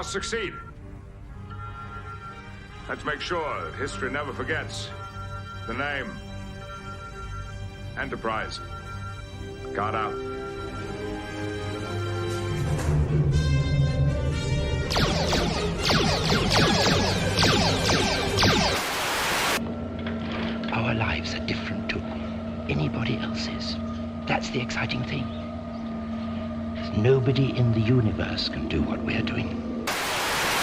must succeed. Let's make sure that history never forgets the name. Enterprise. Guard out. Our lives are different to anybody else's. That's the exciting thing. Nobody in the universe can do what we're doing.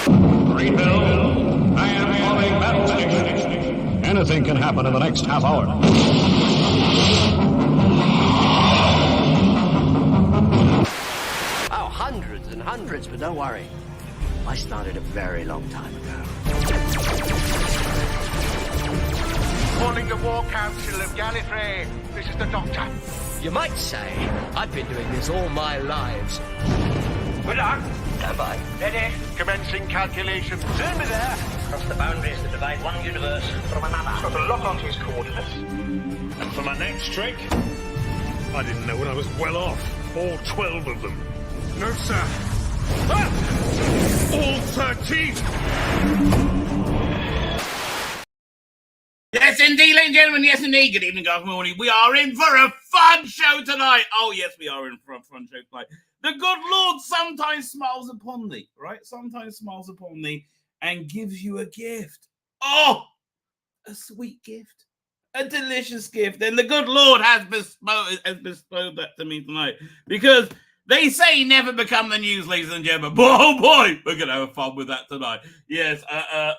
Greenville, I am calling battle station. Anything can happen in the next half hour. Oh, hundreds and hundreds, but don't worry. I started a very long time ago. Calling the War Council of Gallifrey. This is the Doctor. You might say I've been doing this all my lives. Good luck. Stand by. Ready. Commencing calculations. Soon be there. Across the boundaries that divide one universe from another. Got to lock onto his coordinates. And for my next trick, I didn't know when I was well off. All 12 of them. No, sir. Ah! All 13! Yes, indeed, ladies and gentlemen. Yes, indeed. Good evening, good morning. We are in for a fun show tonight. Oh, yes, we are in for a fun show tonight. The good Lord sometimes smiles upon thee, right? Sometimes smiles upon thee and gives you a gift. Oh, a sweet gift. A delicious gift. And the good Lord has bestowed that to me tonight. Because they say never become the news, ladies and gentlemen. But oh boy, we're going to have fun with that tonight. Yes,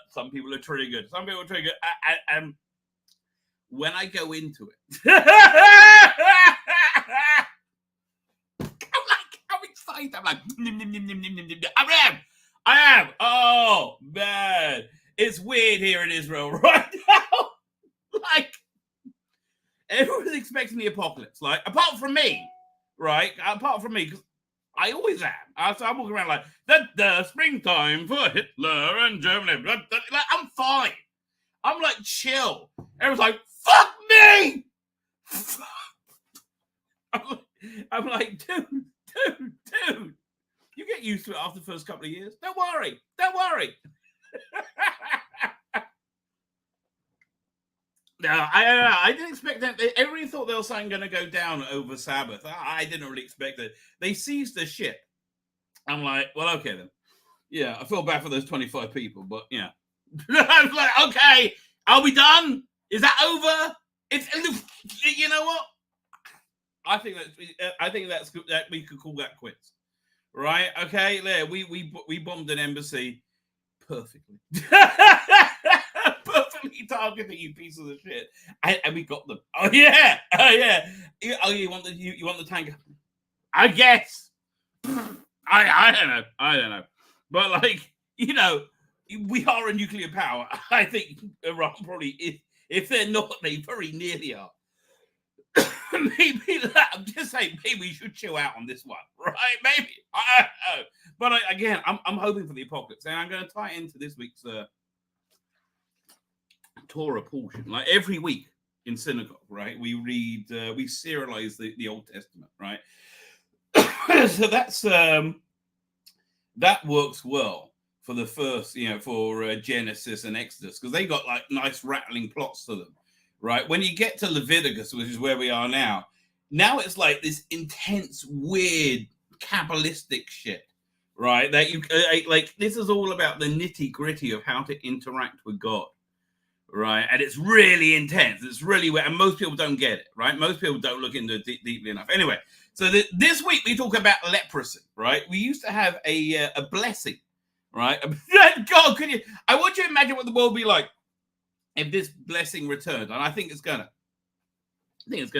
some people are triggered. Some people are triggered. And when I go into it, I'm excited. I'm like, I am. Oh, man. It's weird here in Israel right now. Like, everyone's expecting the apocalypse. Like, apart from me. Right, apart from me, because I always am. I walk around like the springtime for Hitler and Germany. Like, I'm fine. I'm like chill. Everyone's like, fuck me. I'm like, dude. You get used to it after the first couple of years. Don't worry. No, I didn't expect that. Everybody thought there was something going to go down over Sabbath. I didn't really expect it. They seized the ship. I'm like, well, okay then. Yeah, I feel bad for those 25 people, but yeah. I was like, okay, are we done? Is that over? It's, you know what? I think that we could call that quits, right? Okay, there we bombed an embassy perfectly. Perfectly targeted, you pieces of shit, and we got them. Oh yeah. Oh, you want the tank? I guess. I don't know. But like, you know, we are a nuclear power. I think Iran probably, if they're not, they very nearly are. Maybe I'm just saying, maybe we should chill out on this one, right? Maybe. I don't know. But again, I'm hoping for the apocalypse, and I'm going to tie into this week's Torah portion. Like every week in synagogue, right? We read, we serialize the Old Testament, right? So that's that works well for the first, for Genesis and Exodus, because they got like nice rattling plots to them, right? When you get to Leviticus, which is where we are now it's like this intense, weird, Kabbalistic shit, right? That you like. This is all about the nitty gritty of how to interact with God. Right, and it's really intense. It's really weird, and most people don't get it. Right, most people don't look into it deeply enough. Anyway, so this week we talk about leprosy. Right, we used to have a blessing. Right, God, could you? I want you to imagine what the world would be like if this blessing returned, and I think it's gonna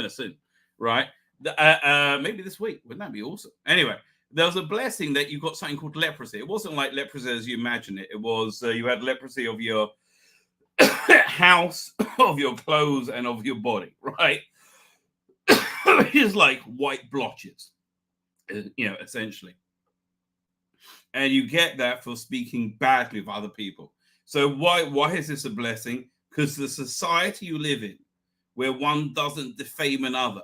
soon. Right, maybe this week. Wouldn't that be awesome? Anyway, there was a blessing that you got something called leprosy. It wasn't like leprosy as you imagine it. It was you had leprosy of your house, of your clothes, and of your body, right? Which is like white blotches, essentially. And you get that for speaking badly of other people. So why is this a blessing? Because the society you live in, where one doesn't defame another,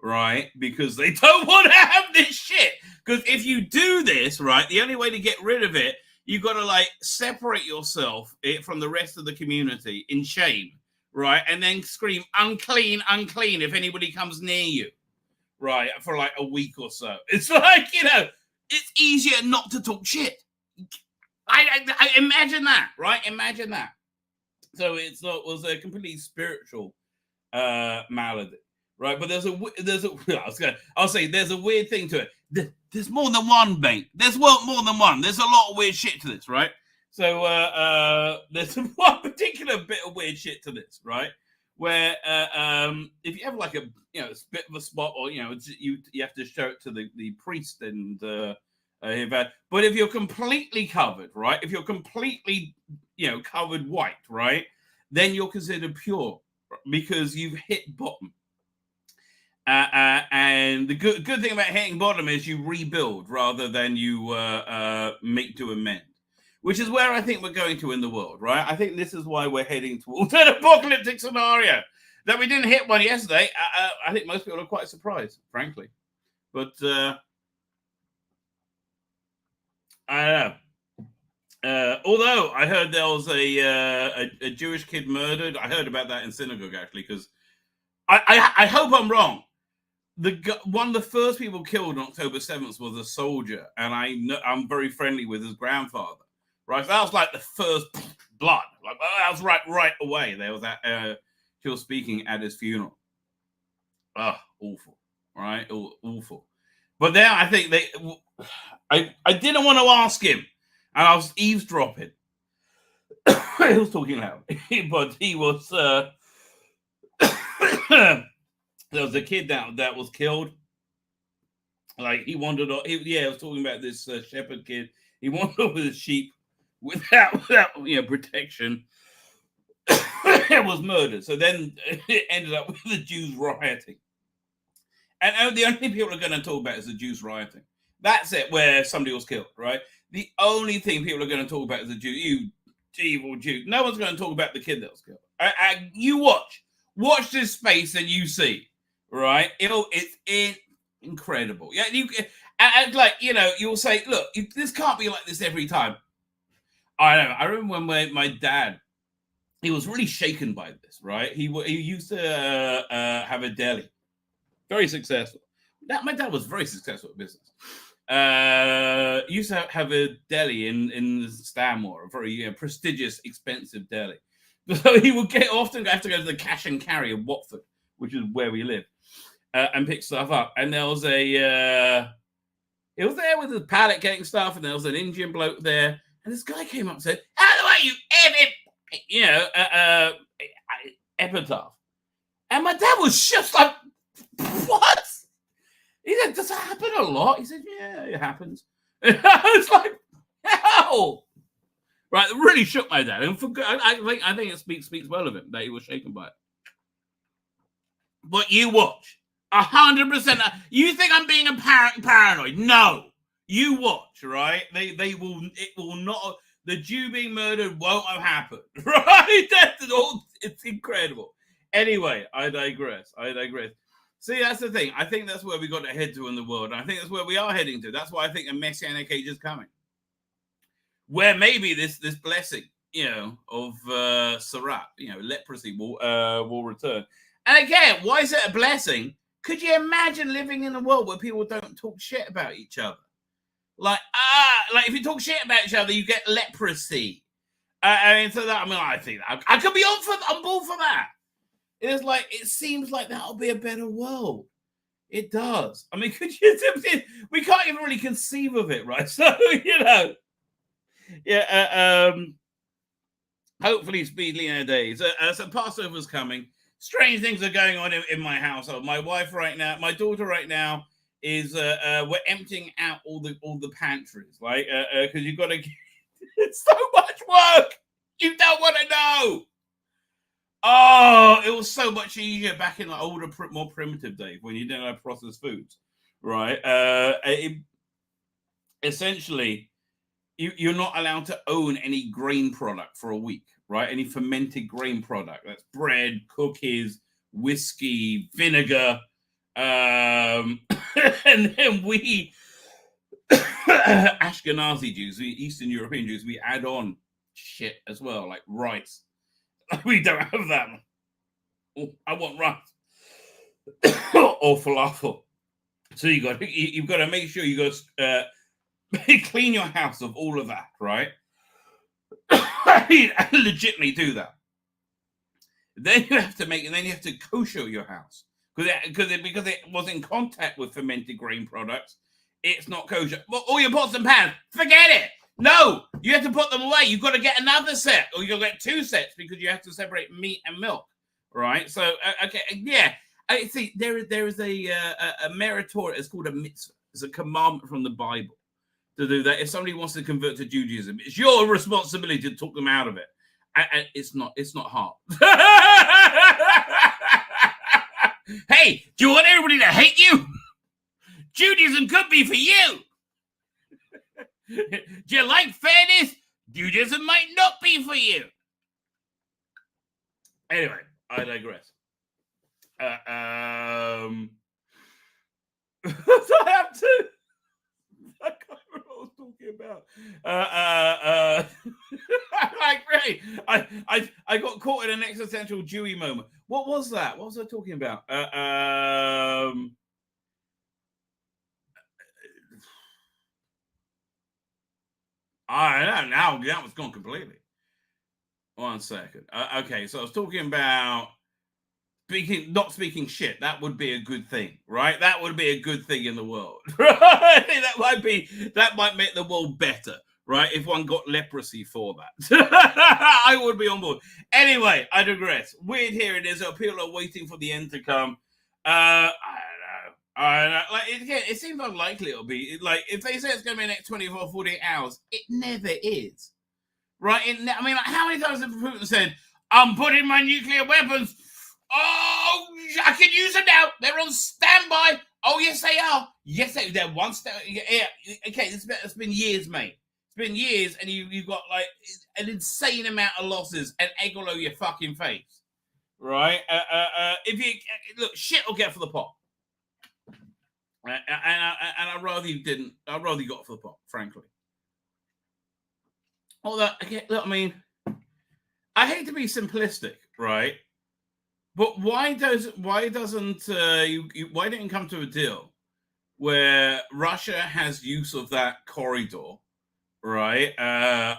right? Because they don't want to have this shit. Because if you do this, right, the only way to get rid of it You've got to like separate yourself from the rest of the community in shame, right? And then scream unclean, unclean if anybody comes near you, right? For like a week or so. It's like, it's easier not to talk shit. I imagine that, right? Imagine that. So it was a completely spiritual malady, right? But I'll say there's a weird thing to it. There's more than one, mate. There's more than one. There's a lot of weird shit to this, right? So there's one particular bit of weird shit to this, right? Where if you have like a it's a bit of a spot, or you have to show it to the priest and but if you're completely covered, right? If you're completely covered white, right? Then you're considered pure because you've hit bottom. And the good thing about hitting bottom is you rebuild rather than you make to amend, which is where I think we're going to in the world, right? I think this is why we're heading towards an apocalyptic scenario. That we didn't hit one yesterday. I think most people are quite surprised, frankly. But I don't know. Although I heard there was a Jewish kid murdered. I heard about that in synagogue, actually, because I hope I'm wrong. One of the first people killed on October 7th was a soldier, and I'm very friendly with his grandfather. Right, so that was like the first blood. Like that was right away. There was that she was speaking at his funeral. Awful, right? Awful. But then I think I didn't want to ask him, and I was eavesdropping. He was talking loud, but he was. There was a kid that was killed. Like he wandered off. I was talking about this shepherd kid. He wandered off with his sheep without protection. It was murdered. So then it ended up with the Jews rioting. And the only people are going to talk about is the Jews rioting. That's it, where somebody was killed, right? The only thing people are going to talk about is the Jew. You evil Jew. No one's going to talk about the kid that was killed. You watch this space and you see, right? It's incredible. Yeah, you'll say, look, this can't be like this every time. I know. I remember when my dad, he was really shaken by this, right? He used to have a deli, very successful. My dad was very successful at business. Used to have a deli in Stanmore, a very prestigious, expensive deli. So he would often have to go to the cash and carry in Watford, which is where we live, and pick stuff up. And there was he was there with his pallet getting stuff, and there was an Indian bloke there. And this guy came up and said, "How do I epitaph?" And my dad was just like, "What?" He said, "Does that happen a lot?" He said, "Yeah, it happens." And I was like, "How?" Right, it really shook my dad. And I think it speaks well of him that he was shaken by it. But you watch. 100%. You think I'm being paranoid? No. You watch, right? It will not. The Jew being murdered won't have happened, right? It's incredible. Anyway, I digress. See, that's the thing. I think that's where we got to head to in the world. And I think that's where we are heading to. That's why I think a messianic age is coming, where maybe this blessing, of Sarat, leprosy will return. And again, why is it a blessing? Could you imagine living in a world where people don't talk shit about each other? Like if you talk shit about each other, you get leprosy. I think I could be on board for that. It seems like that'll be a better world. It does. I mean, we can't even really conceive of it, right? So, hopefully speedily in a day. So Passover's coming. Strange things are going on in my household. My daughter right now is we're emptying out all the pantries, right? Because you've got to. It's so much work. You don't want to know. Oh, it was so much easier back in the older, more primitive days when you didn't have processed foods, right? Essentially, you're not allowed to own any grain product for a week, right? Any fermented grain product. That's bread, cookies, whiskey, vinegar. And then we Ashkenazi Jews, we Eastern European Jews, we add on shit as well, like rice. We don't have that. Oh, I want rice or falafel. So you've got to make sure you got to clean your house of all of that, right? Legitimately do that. Then you have to kosher your house because it was in contact with fermented grain products. It's not kosher. Well, all your pots and pans, forget it. No, you have to put them away. You've got to get another set, or you'll get two sets because you have to separate meat and milk, right? So, okay, yeah. I see. There is a meritorious. It's called a mitzvah. It's a commandment from the Bible to do that. If somebody wants to convert to Judaism, it's your responsibility to talk them out of it. And it's not hard. Hey, do you want everybody to hate you? Judaism could be for you. Do you like fairness? Judaism might not be for you. Anyway, I digress. I have to. I can't remember what I was talking about. Like, really, I got caught in an existential Jewy moment. What was that? What was I talking about? I don't know. Now that was gone completely. 1 second. Okay, so I was talking about not speaking shit. That would be a good thing, right? That would be a good thing in the world. that might make the world better, right? If one got leprosy for that. I would be on board. Anyway, I digress. Weird here it is. People are waiting for the end to come. I don't know. Like, it seems unlikely it'll be. Like, if they say it's going to be the next 24, 48 hours, it never is. Right? I mean, like, how many times have Putin said, I'm putting my nuclear weapons. Oh, I can use them now. They're on standby. Oh, yes, they are. Yes, they're one step. Yeah, okay, it's been years, mate. It's been years, and you've got, like, an insane amount of losses and egg all over your fucking face. Right? If you... Look, shit will get for the pot. And I'd rather you didn't. I'd rather you got for the pot, frankly. Although, look, I mean, I hate to be simplistic, right? But why don't you come to a deal where Russia has use of that corridor, right,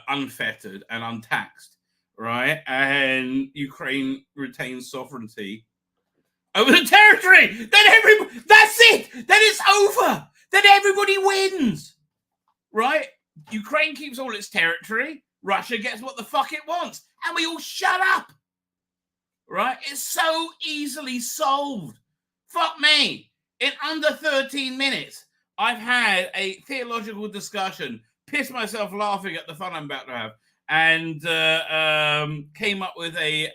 unfettered and untaxed, right, and Ukraine retains sovereignty over the territory? Then that's it. Then it's over. Then everybody wins, right? Ukraine keeps all its territory. Russia gets what the fuck it wants, and we all shut up. Right? It's so easily solved. Fuck me. In under 13 minutes, I've had a theological discussion, pissed myself laughing at the fun I'm about to have, and came up with a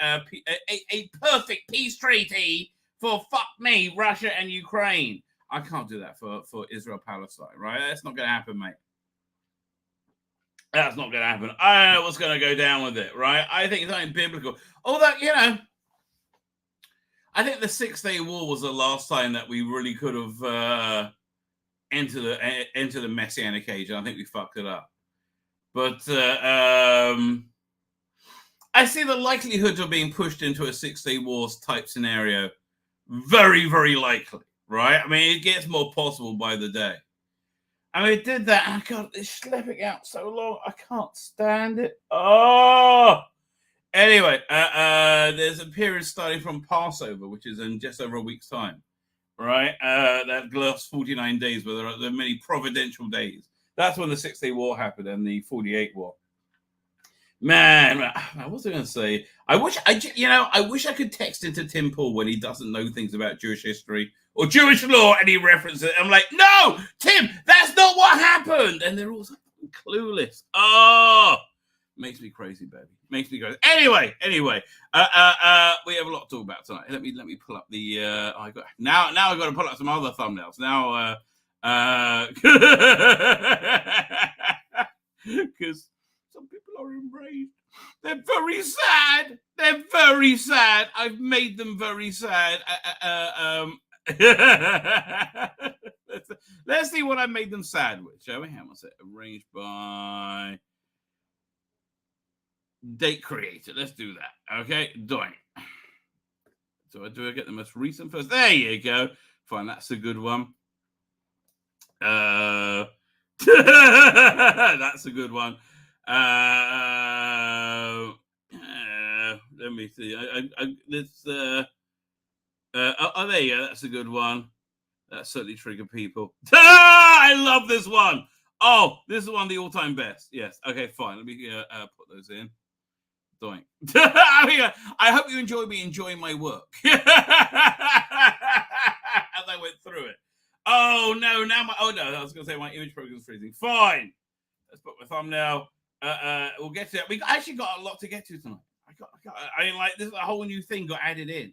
perfect peace treaty for, fuck me, Russia and Ukraine. I can't do that for Israel-Palestine, right? That's not going to happen, mate. That's not going to happen. I don't know what's going to go down with it, right? I think it's something biblical. Although, you know, I think the 6-Day War was the last time that we really could have entered the Messianic age. I think we fucked it up. But I see the likelihood of being pushed into a 6-Day Wars type scenario very, very likely, right? I mean, it gets more possible by the day. I mean, it did that. I God, it's schlepping out so long. I can't stand it. Oh! Anyway, there's a period starting from Passover, which is in just over a week's time, right? That lasts 49 days, where there are many providential days. That's when the 6-Day War happened and the 48 War. Man, what was I going to say? I wish I could text into Tim Pool when he doesn't know things about Jewish history or Jewish law, and he references it. I'm like, no, Tim, that's not what happened. And they're all so clueless. Oh, makes me crazy, baby. Makes me crazy. Anyway, we have a lot to talk about tonight. Let me pull up the. Now I've got to pull up some other thumbnails. Now, because some people are enraged. They're very sad. They're very sad. I've made them very sad. Let's see what I made them sad with, shall we? How was it? Arranged by date creator. Let's do that. Okay, doing. So do I get the most recent first? There you go. Fine, that's a good one. That's a good one. Let me see. Oh, there you go. That's a good one. That certainly triggered people. I love this one. Oh, this is one of the all-time best. Yes. Okay, fine. Let me put those in. Doing. I hope you enjoy me enjoying my work as I went through it. Oh no! I was going to say my image program is freezing. Fine. Let's put my thumbnail. We'll get to it. We actually got a lot to get to tonight. This is a whole new thing got added in,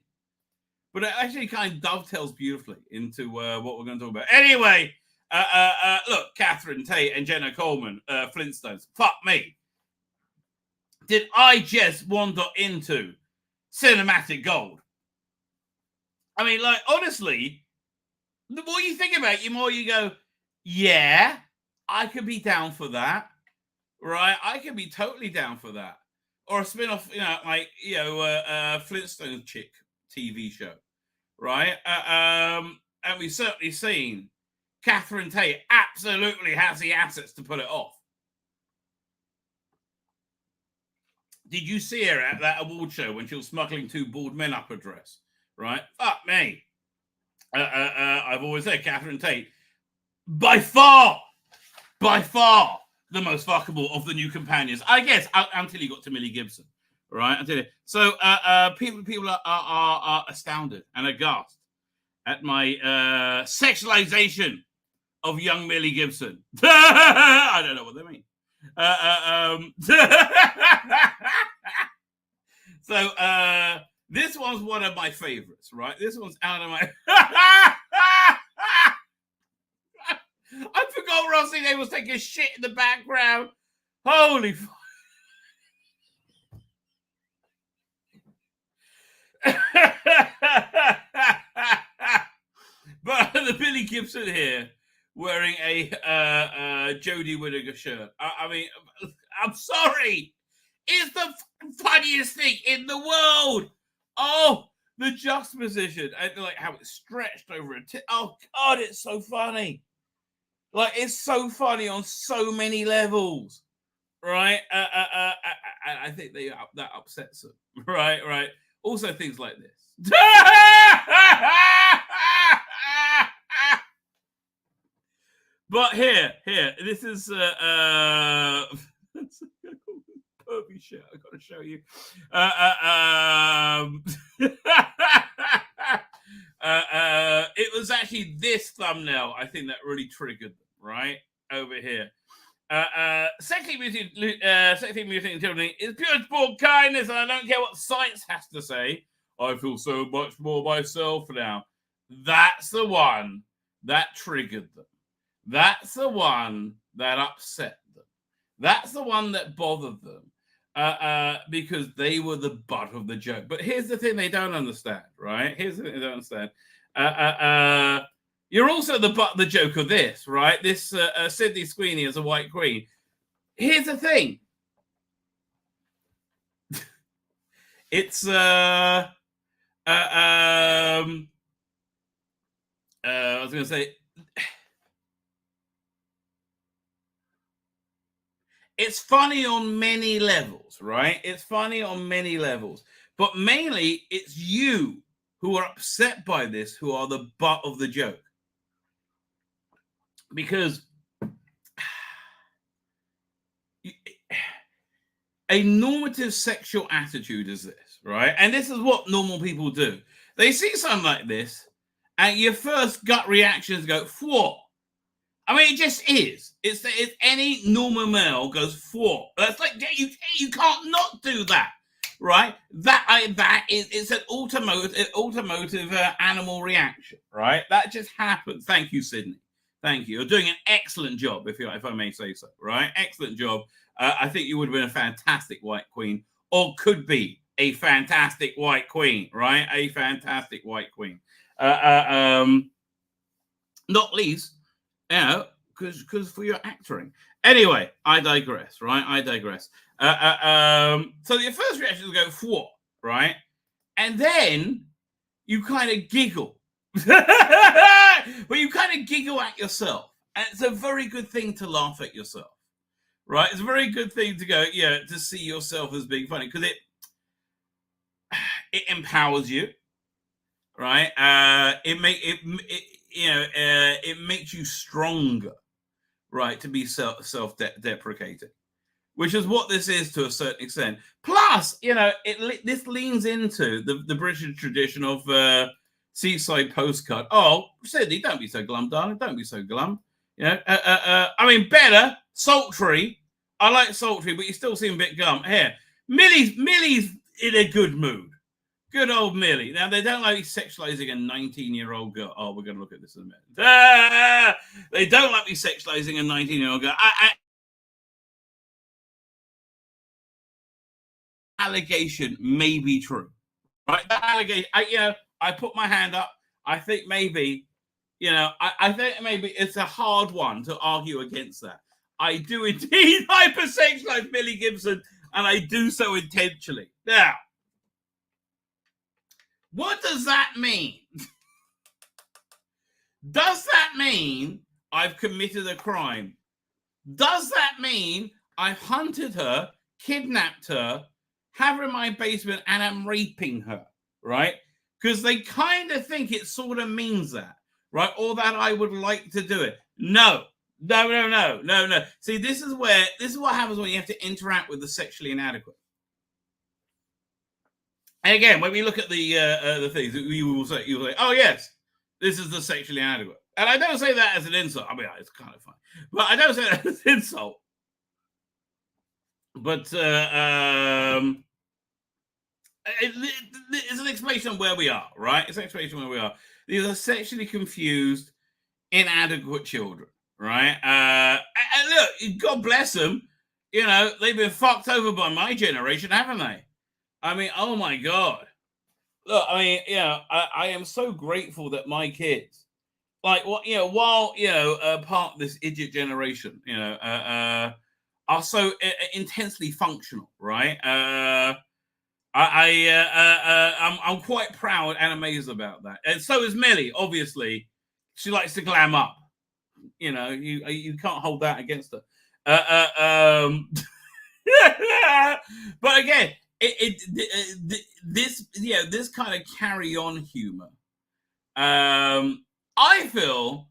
but it actually kind of dovetails beautifully into what we're going to talk about. Anyway, look, Catherine Tate and Jenna Coleman, Flintstones. Fuck me. Did I just wander into cinematic gold? I mean, like, honestly, the more you think about it, the more you go, yeah, I could be down for that, right? I could be totally down for that. Or a spin-off, Flintstones chick TV show, right? And we've certainly seen Catherine Tate absolutely has the assets to pull it off. Did you see her at that award show when she was smuggling two bald men up her dress? Right? Fuck me. I've always said Catherine Tate, by far, the most fuckable of the new companions. I guess until you got to Millie Gibson, right? So people are astounded and aghast at my sexualization of young Millie Gibson. I don't know what they mean. So this one's one of my favorites, right? This one's out of my I forgot Rossi they was taking shit in the background. Holy But the Billy Gibson here wearing a Jodie Whittaker shirt. I mean, I'm sorry. It's the funniest thing in the world. Oh, the juxtaposition and like how it's stretched over a oh God, it's so funny. Like it's so funny on so many levels, right? I think that upsets them, right. Also, things like this. But here, this is pervy shit. I got to show you. It was actually this thumbnail, I think, that really triggered them, right over here. Sexy muting children is pure sport kindness, and I don't care what science has to say. I feel so much more myself now. That's the one that triggered them. That's the one that upset them. That's the one that bothered them because they were the butt of the joke. But here's the thing they don't understand, right? Here's the thing they don't understand. You're also the butt of the joke of this, right? This Sydney Sweeney as a white queen. Here's the thing. It's I was going to say it's funny on many levels, right? It's funny on many levels, but mainly it's you who are upset by this, who are the butt of the joke. Because a normative sexual attitude is this, right? And this is what normal people do. They see something like this, and your first gut reactions go, "What?" I mean, it just is. It's any normal male goes, "What?" That's like you can't not do that, right? It's an automotive animal reaction, right? That just happens. Thank you, Sydney. Thank you. You're doing an excellent job, if I may say so, right? Excellent job. I think you would have been a fantastic white queen, or could be a fantastic white queen, right? A fantastic white queen. Not least, You know, because for your acting. Anyway, I digress, right? I digress. So your first reaction is to go, what, right? And then you kind of giggle. But you kind of giggle at yourself. And it's a very good thing to laugh at yourself, right? It's a very good thing to go, yeah, to see yourself as being funny, because it empowers you, right? It makes you stronger, right? To be self-deprecating, which is what this is to a certain extent. Plus, you know, this leans into the British tradition of seaside postcard. Oh, Sydney, don't be so glum, darling. Don't be so glum. You know, I mean, better sultry. I like sultry, but you still seem a bit glum. Here, Millie's in a good mood. Good old Millie. Now, they don't like me sexualizing a 19-year-old girl. Oh, we're going to look at this in a minute. They don't like me sexualizing a 19-year-old girl. Allegation may be true, right? That allegation, I put my hand up. I think maybe, I think maybe it's a hard one to argue against that. I do indeed hypersexualize Millie Gibson, and I do so intentionally. Now, what does that mean? Does that mean I've committed a crime? Does that mean I've hunted her, kidnapped her, have her in my basement, and I'm raping her, right? Because they kind of think it sort of means that, right? Or that I would like to do it. No. See, this is what happens when you have to interact with the sexually inadequate. And again, when we look at the things, you will say, oh yes, this is the sexually inadequate. And I don't say that as an insult. I mean, it's kind of fun, but I don't say that as an insult. But it's an explanation of where we are, right? It's an explanation of where we are. These are sexually confused, inadequate children, right? And look, God bless them. You know, they've been fucked over by my generation, haven't they? I mean, oh my God. Look, I mean, I am so grateful that my kids, like, what, while, part of this idiot generation, are so intensely functional, right? I'm quite proud and amazed about that. And so is Millie, obviously. She likes to glam up. You can't hold that against her. But again, this kind of carry on humor, I feel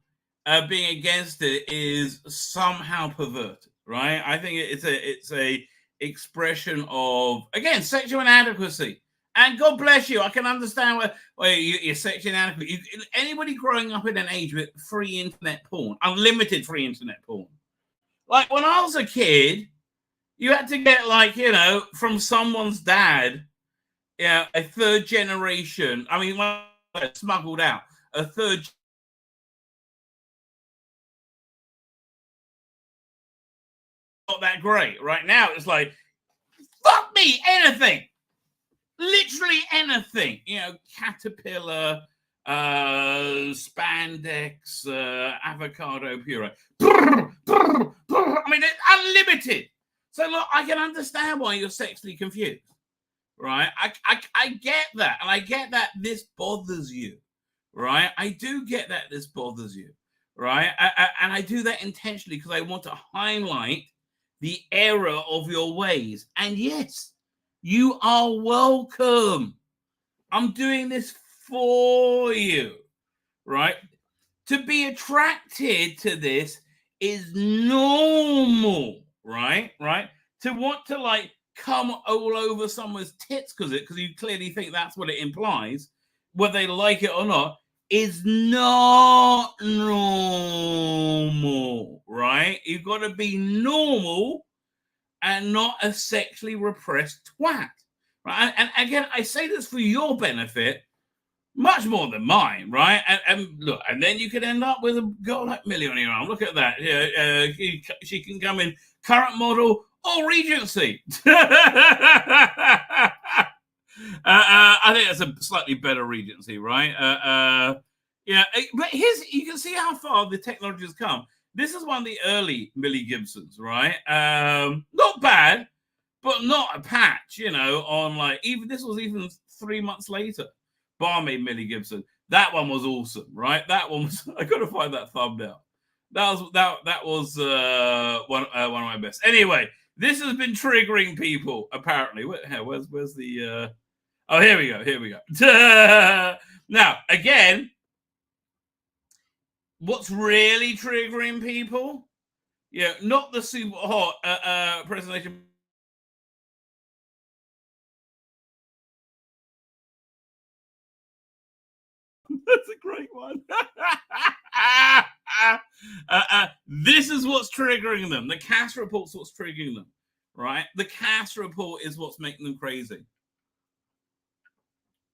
being against it is somehow perverted, right? I think it's a expression of, again, sexual inadequacy. And God bless you, I can understand why you're sexually inadequate. Anybody growing up in an age with free internet porn, unlimited free internet porn, like when I was a kid, you had to get, like, from someone's dad, a third generation. I mean, when smuggled out, a third. Not that great. Right now, it's like, fuck me, anything. Literally anything. Caterpillar, spandex, avocado puree. I mean, it's unlimited. So look, I can understand why you're sexually confused, right? I get that, and I get that this bothers you, right? I do get that this bothers you, right? And I do that intentionally because I want to highlight the error of your ways. And yes, you are welcome. I'm doing this for you, right? To be attracted to this is normal. Right. To want to, like, come all over someone's tits because you clearly think that's what it implies, whether they like it or not, is not normal. Right? You've got to be normal and not a sexually repressed twat. Right? And again, I say this for your benefit, much more than mine, right? And look, and then you could end up with a girl like Millie on your arm. Look at that. She can come in current model or Regency. I think that's a slightly better Regency, right? Yeah, but you can see how far the technology has come. This is one of the early Millie Gibsons, right? Not bad, but not a patch, on like this was even 3 months later. Barmaid Millie Gibson. That one was awesome, right? That one was I gotta find that thumbnail. That was one of my best. Anyway, this has been triggering people, apparently. Where's the oh, here we go. Now, again, what's really triggering people? Yeah, not the super hot presentation. That's a great one. This is what's triggering them. The CAS report's what's triggering them, right? The CAS report is what's making them crazy.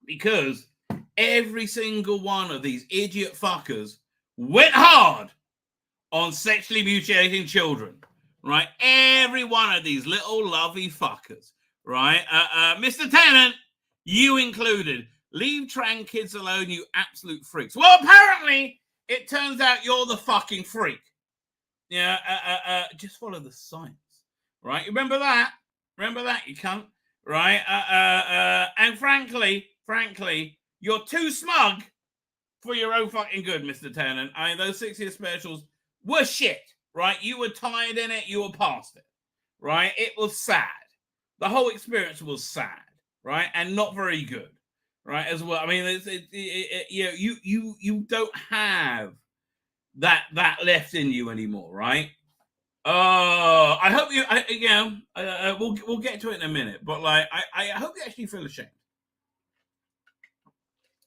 Because every single one of these idiot fuckers went hard on sexually mutilating children, right? Every one of these little lovey fuckers, right? Mr. Tennant, you included. Leave trans kids alone, you absolute freaks. Well, apparently, it turns out you're the fucking freak. Yeah, just follow the science, right? Remember that? You cunt, right? And frankly, you're too smug for your own fucking good, Mr. Tennant. I mean, those 6-year specials were shit, right? You were tired in it, you were past it, right? It was sad. The whole experience was sad, right? And not very good. Right, as well. I mean, you don't have that left in you anymore, right? I hope we'll get to it in a minute, but like, I hope you actually feel ashamed.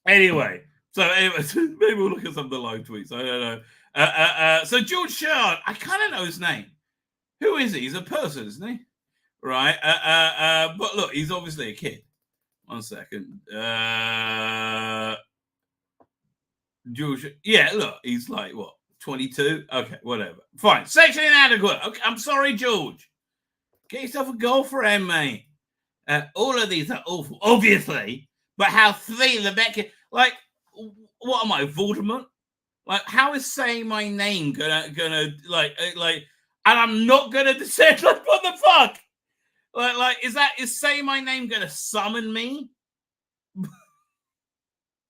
Anyway, maybe we'll look at some of the live tweets. I don't know. So George Shard, I kind of know his name. Who is he? He's a person, isn't he? Right. But look, he's obviously a kid. 1 second. George, yeah, look, he's like, what, 22? Okay, whatever. Fine. Sexually inadequate. Okay, I'm sorry, George. Get yourself a girlfriend, mate. All of these are awful, obviously. But how Tzvi Lebetkin, like, what am I, Voldemort? Like, how is saying my name gonna like, and I'm not gonna descend? Like, what the fuck? Is say my name gonna summon me?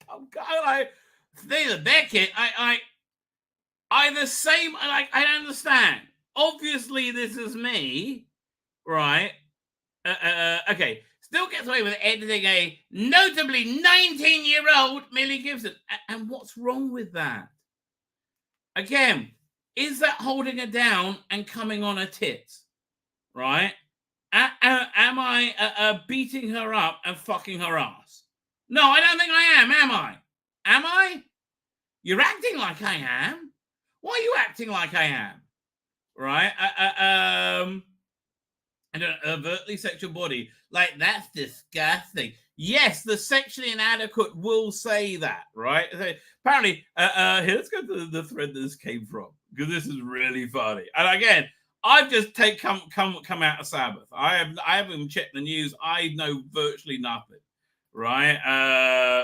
I'm like Tzvi Lebetkin. I the same. Like, I don't understand. Obviously, this is me, right? Okay. Still gets away with editing a notably 19-year-old Millie Gibson. And what's wrong with that? Again, is that holding her down and coming on her tits? Right? Am I beating her up and fucking her ass? No, I don't think I am I? Am I? You're acting like I am. Why are you acting like I am? Right? And an overtly sexual body. Like, that's disgusting. Yes, the sexually inadequate will say that, right? So, apparently, here, let's go to the thread that this came from, because this is really funny. And again, I've just come out of Sabbath. I haven't even checked the news. I know virtually nothing, right?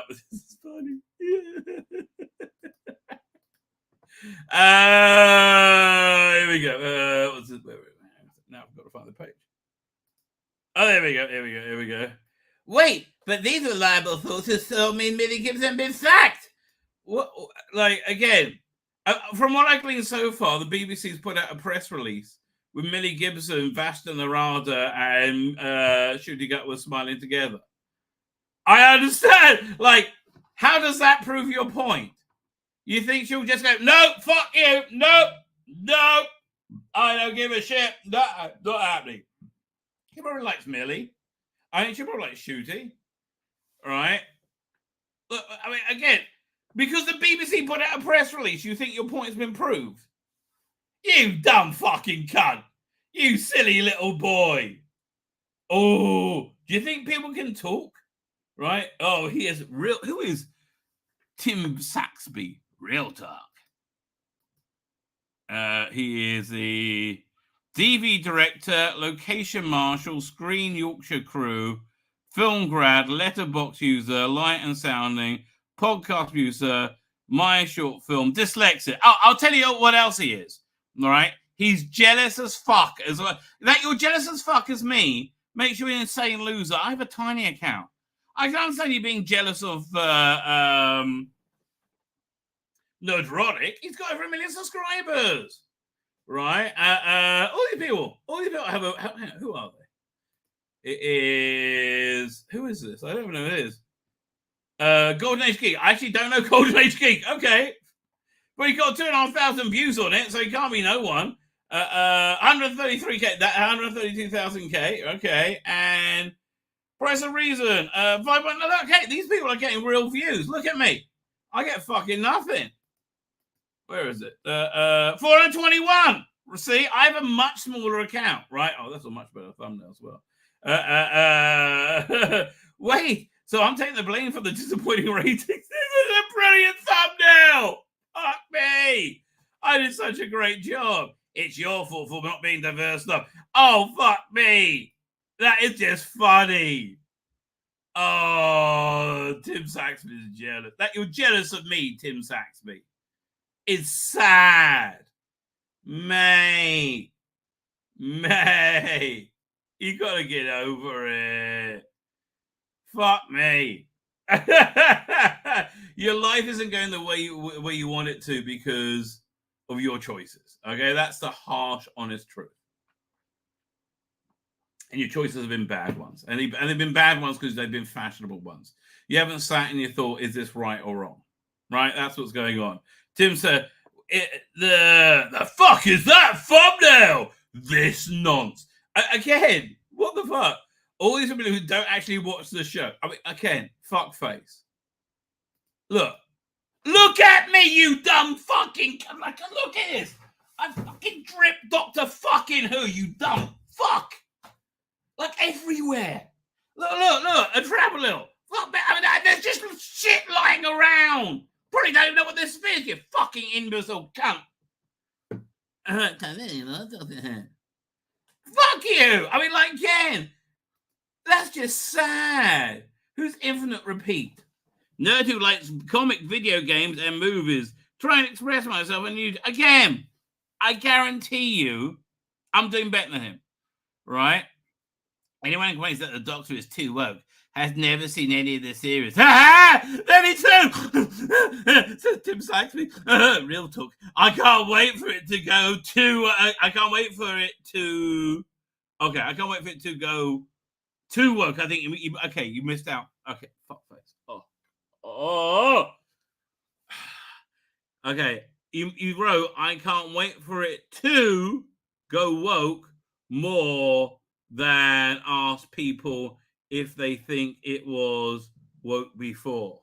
This is funny. Here we go. What's it? Now I've got to find the page. Oh, there we go. Wait, but these are libel sources tell me Millie Gibson been sacked. What? Like, again, from what I've gleaned so far, the BBC's put out a press release with Millie Gibson, Vashta Narada, and Shooty Gut were smiling together. I understand. Like, how does that prove your point? You think she'll just go, no, fuck you, no, I don't give a shit, not happening. She probably likes Millie. I think she probably likes Shooty. Right? Look, I mean, again, because the BBC put out a press release, you think your point's been proved? You dumb fucking cunt. You silly little boy. Oh, do you think people can talk? Right? Oh, he is real. Who is Tim Saxby? Real talk. He is the DV director, location marshal, Screen Yorkshire crew, film grad, letterbox user, light and sounding, podcast user, My short film, dyslexic. I'll tell you what else he is. All right, he's jealous as fuck as well. That you're jealous as fuck as me makes you an insane loser. I have a tiny account. I can understand you being jealous of Nerdrotic. He's got over 1 million subscribers, right? All these people have a. Who are they? It is. Who is this? I don't know who it is. Golden Age Geek. I actually don't know Golden Age Geek. Okay. But he got 2,500 views on it, so he can't be no one. 133k, that 132,000k. Okay. And Price of Reason. 5.9. Okay, these people are getting real views. Look at me. I get fucking nothing. Where is it? 421. See, I have a much smaller account, right? Oh, that's a much better thumbnail as well. Wait. So I'm taking the blame for the disappointing ratings. This is a brilliant thumbnail. Fuck me. I did such a great job. It's your fault for not being diverse enough. Oh, fuck me. That is just funny. Oh, Tim Saxby is jealous. That you're jealous of me, Tim Saxby. It's sad. Mate. You gotta get over it. Fuck me. Your life isn't going the way you want it to because of your choices. Okay, that's the harsh, honest truth. And your choices have been bad ones. And they've been bad ones because they've been fashionable ones. You haven't sat and you thought, is this right or wrong? Right? That's what's going on. Tim said, the fuck is that thumbnail? This nonce. Again, what the fuck? All these people who don't actually watch the show. I mean, again, fuck face. Look at me, you dumb fucking. Like, look at this. I fucking dripped Dr. Fucking Who, you dumb fuck. Like everywhere. Look. A travel little. Fuck, I mean, there's just shit lying around. Probably don't even know what this is, you fucking imbecile cunt. Fuck you. I mean, like, again. That's just sad. Who's Infinite Repeat? Nerd who likes comic video games and movies. Try and express myself and you again. I guarantee you, I'm doing better than him. Right? Anyone who complains that the Doctor is too woke has never seen any of the series. Ha ha! Very true. Says Tim Saxby. Real talk. I can't wait for it to go to. I can't wait for it to. Okay, I can't wait for it to go. Too woke. I think you missed out. Okay, fuck face. Oh. Okay, you wrote. I can't wait for it to go woke more than ask people if they think it was woke before.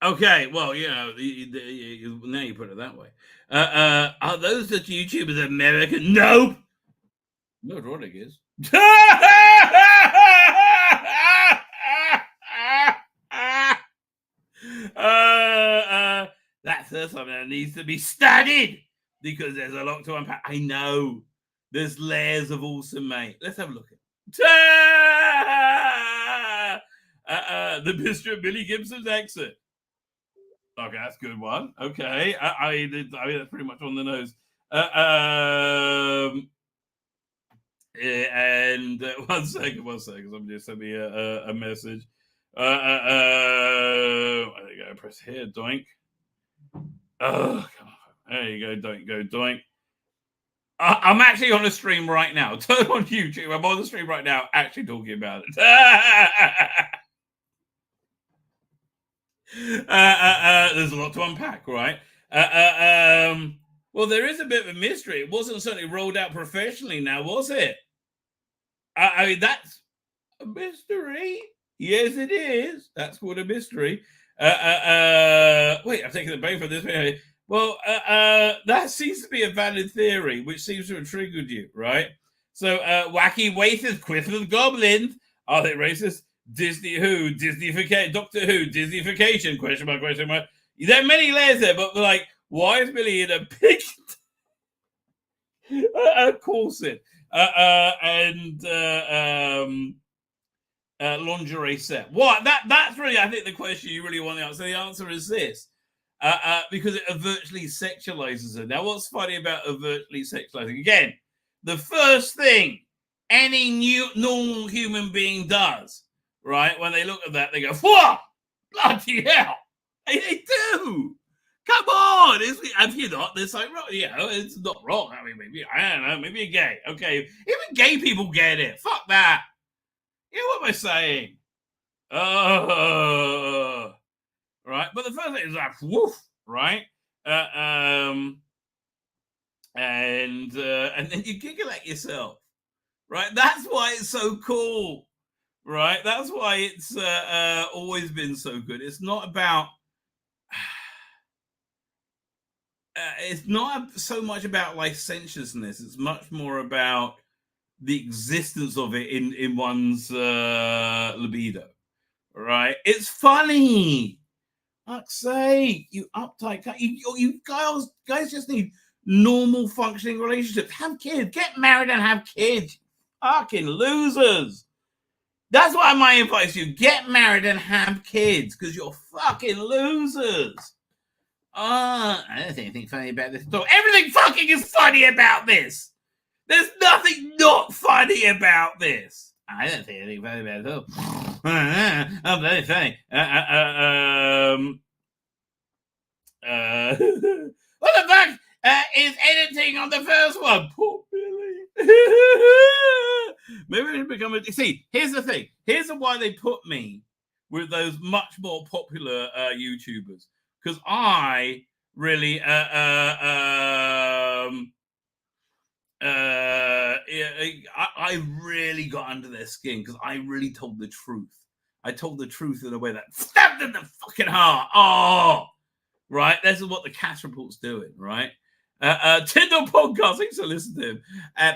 Okay, well, you know, now you put it that way. Are those the YouTubers American? Nope. No, Rodriguez. That's something that needs to be studied because there's a lot to unpack. I know there's layers of awesome, mate. Let's have a look at the Mr. Billy Gibson's exit. Okay, that's a good one. Okay, I mean that's pretty much on the nose. And one second. Somebody just sent me a message. There you go. Press here, doink. Oh, come on. There you go. Doink. I'm actually on a stream right now. Turn on YouTube. I'm on the stream right now, actually talking about it. There's a lot to unpack, right? Well, there is a bit of a mystery. It wasn't certainly rolled out professionally now, was it? I mean, that's a mystery. Yes, it is. That's called a mystery. Wait, I'm taking the bait for this. Well, that seems to be a valid theory, which seems to have triggered you, right? So, wacky waiters, Christmas goblins. Are they racist? Disney who? Disneyfication. Doctor Who? Disneyfication? Question mark. There are many layers there, but like, why is Billy in a pig corset? lingerie set. What? That's really, I think, the question you really want the answer. The answer is this. Because it overtly sexualizes it. Now, what's funny about overtly sexualizing? Again, the first thing any normal human being does, right, when they look at that, they go, whoa, bloody hell. They do. Come on. Have you not? It's like, yeah, it's not wrong. I mean, maybe, I don't know, maybe you're gay. Okay. Even gay people get it. Fuck that. You know what am I saying? Right. But the first thing is like, woof, right? And then you giggle at yourself, right? That's why it's so cool, right? That's why it's always been so good. It's not about it's not so much about licentiousness. It's much more about the existence of it in one's libido, right? It's funny. Fuck's sake, you uptight, you guys just need normal functioning relationships. Have kids, get married and have kids. Fucking losers. That's why my advice to you: get married and have kids, because you're fucking losers. I don't see anything funny about this at all. Everything fucking is funny about this. There's nothing not funny about this. I don't see anything funny about it at all. I'm very funny. What the fuck is editing on the first one? Poor Billy. Maybe we should become a... See, here's the thing. Here's why they put me with those much more popular YouTubers. Because I really... I really got under their skin because I really told the truth. I told the truth in a way that stabbed in the fucking heart. Oh, right. This is what the Cash Report's doing, right? Tyndall podcast. I used to listen to him.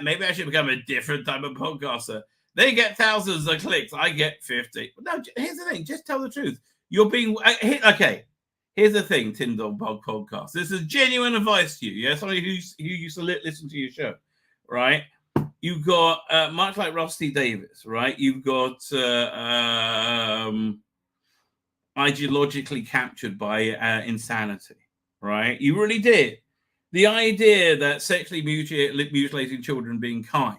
Maybe I should become a different type of podcaster. They get thousands of clicks. I get 50. But no, here's the thing. Just tell the truth. You're being okay. Here's the thing, Tyndall podcast. This is genuine advice to you. Yeah, somebody who used to listen to your show, right? You've got much like Rusty Davis, right? You've got ideologically captured by insanity, right? You really did. The idea that sexually mutilating children being kind,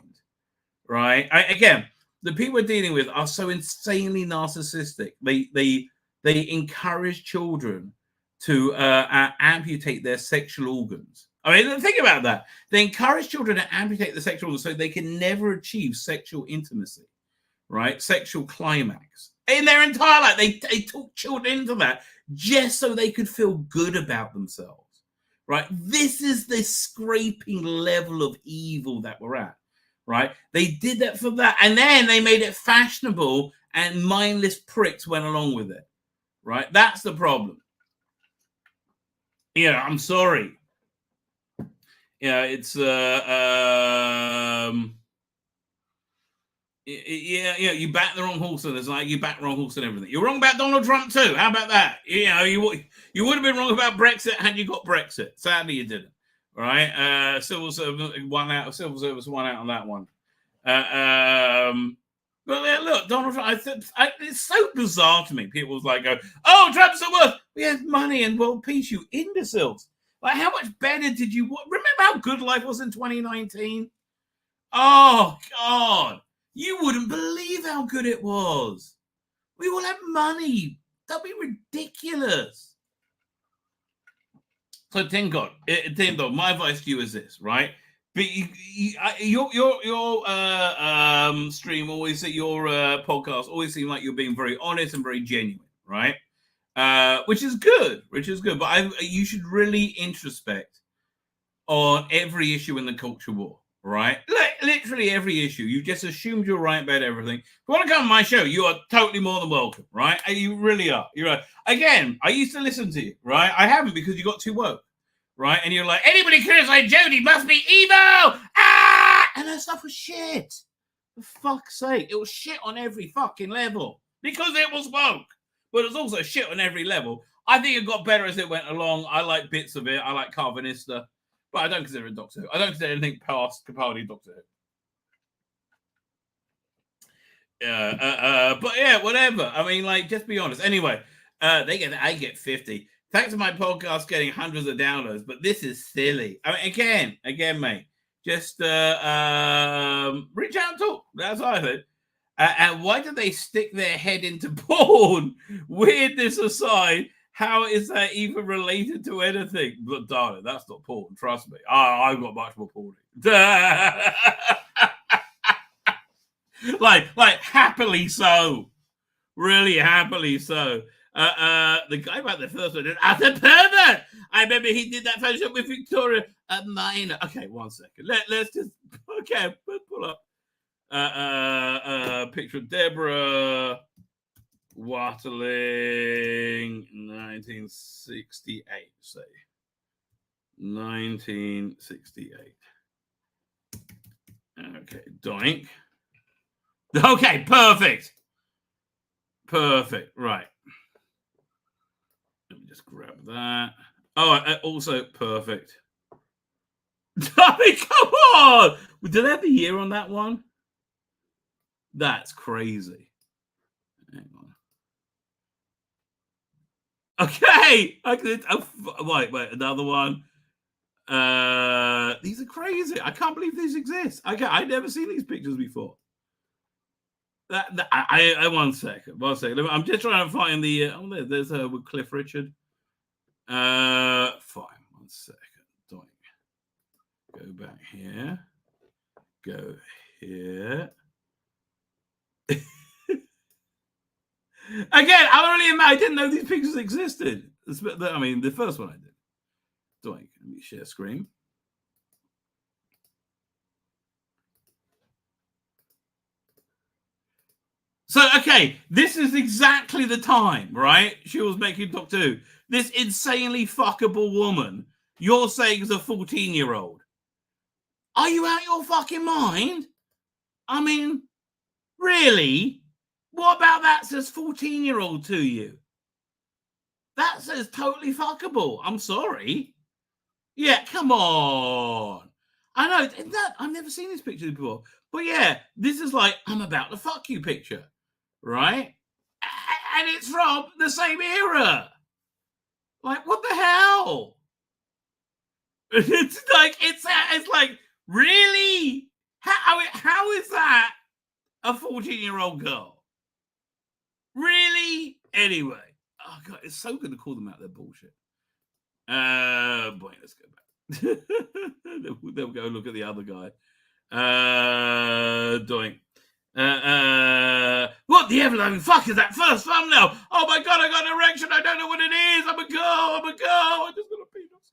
right? Again, the people we're dealing with are so insanely narcissistic. They encourage children to amputate their sexual organs. I mean, think about that. They encourage children to amputate the sexual organs so they can never achieve sexual intimacy, right? Sexual climax. In their entire life, they talk children into that just so they could feel good about themselves, right? This is the scraping level of evil that we're at, right? They did that for that. And then they made it fashionable and mindless pricks went along with it, right? That's the problem. Yeah, I'm sorry. Yeah, it's you back the wrong horse, and it's like you back the wrong horse and everything. You're wrong about Donald Trump too. How about that? You know, you would have been wrong about Brexit had you got Brexit. Sadly, you didn't. Right? Civil service won out on that one. But look, Donald Trump. It's so bizarre to me. People was like, "Oh, Trump's the worst. We had money and world peace. You imbeciles! Like, how much better did you remember how good life was in 2019? Oh God, you wouldn't believe how good it was. We all had money. That'd be ridiculous." So, Tyndall, my advice to you is this, right? But your stream always, your podcast always seem like you're being very honest and very genuine, right? Which is good. But you should really introspect on every issue in the culture war, right? Literally every issue. You just assumed you're right about everything. If you want to come on my show, you are totally more than welcome, right? You really are. You're right. Again, I used to listen to you, right? I haven't because you got too woke. Right, and you're like, anybody criticizing Jody must be evil! Ah! And that stuff was shit. For fuck's sake, it was shit on every fucking level because it was woke. But it was also shit on every level. I think it got better as it went along. I like bits of it. I like Carvanista, but I don't consider it Doctor Who. I don't consider anything past Capaldi Doctor But yeah, whatever. I mean, like, just be honest. Anyway, I get 50. Thanks to my podcast getting hundreds of downloads, but this is silly. I mean, again, mate, just reach out and talk. That's what I think. And why do they stick their head into porn? Weirdness aside, how is that even related to anything? But darling, that's not porn. Trust me. I've got much more porn. like happily so. Really happily so. The guy about the first one, as a pervert. I remember he did that Photoshop with Victoria Minor. Okay, 1 second. Let's just let's pull up picture of Deborah Watling, 1968. Say 1968. Okay, doink. Okay, perfect. Right. Let me just grab that. Oh, also perfect. I mean, come on! Did I have the year on that one? That's crazy. Hang on. Okay. Wait, another one. These are crazy. I can't believe these exist. I've never seen these pictures before. I 1 second. I'm just trying to find the. There's with Cliff Richard. Fine. 1 second. Doink. Go back here. Go here. Again, I didn't know these pictures existed. I mean, the first one I did. Doink. Let me share screen. So, okay, this is exactly the time, right? She was making Doctor Who. This insanely fuckable woman, you're saying is a 14-year-old. Are you out your fucking mind? I mean, really? What about that says 14-year-old to you? That says totally fuckable. I'm sorry. Yeah, come on. I know, I've never seen this picture before. But yeah, this is like, I'm about to fuck you picture. Right? And it's from the same era. Like, what the hell? It's like, really? How is that a 14-year-old girl? Really? Anyway. Oh, God, it's so good to call them out their bullshit. Boy, let's go back. They'll go look at the other guy. Doink. What the ever-loving fuck is that first thumbnail? Oh my God, I got an erection. I don't know what it is. I'm a girl. I just got a penis.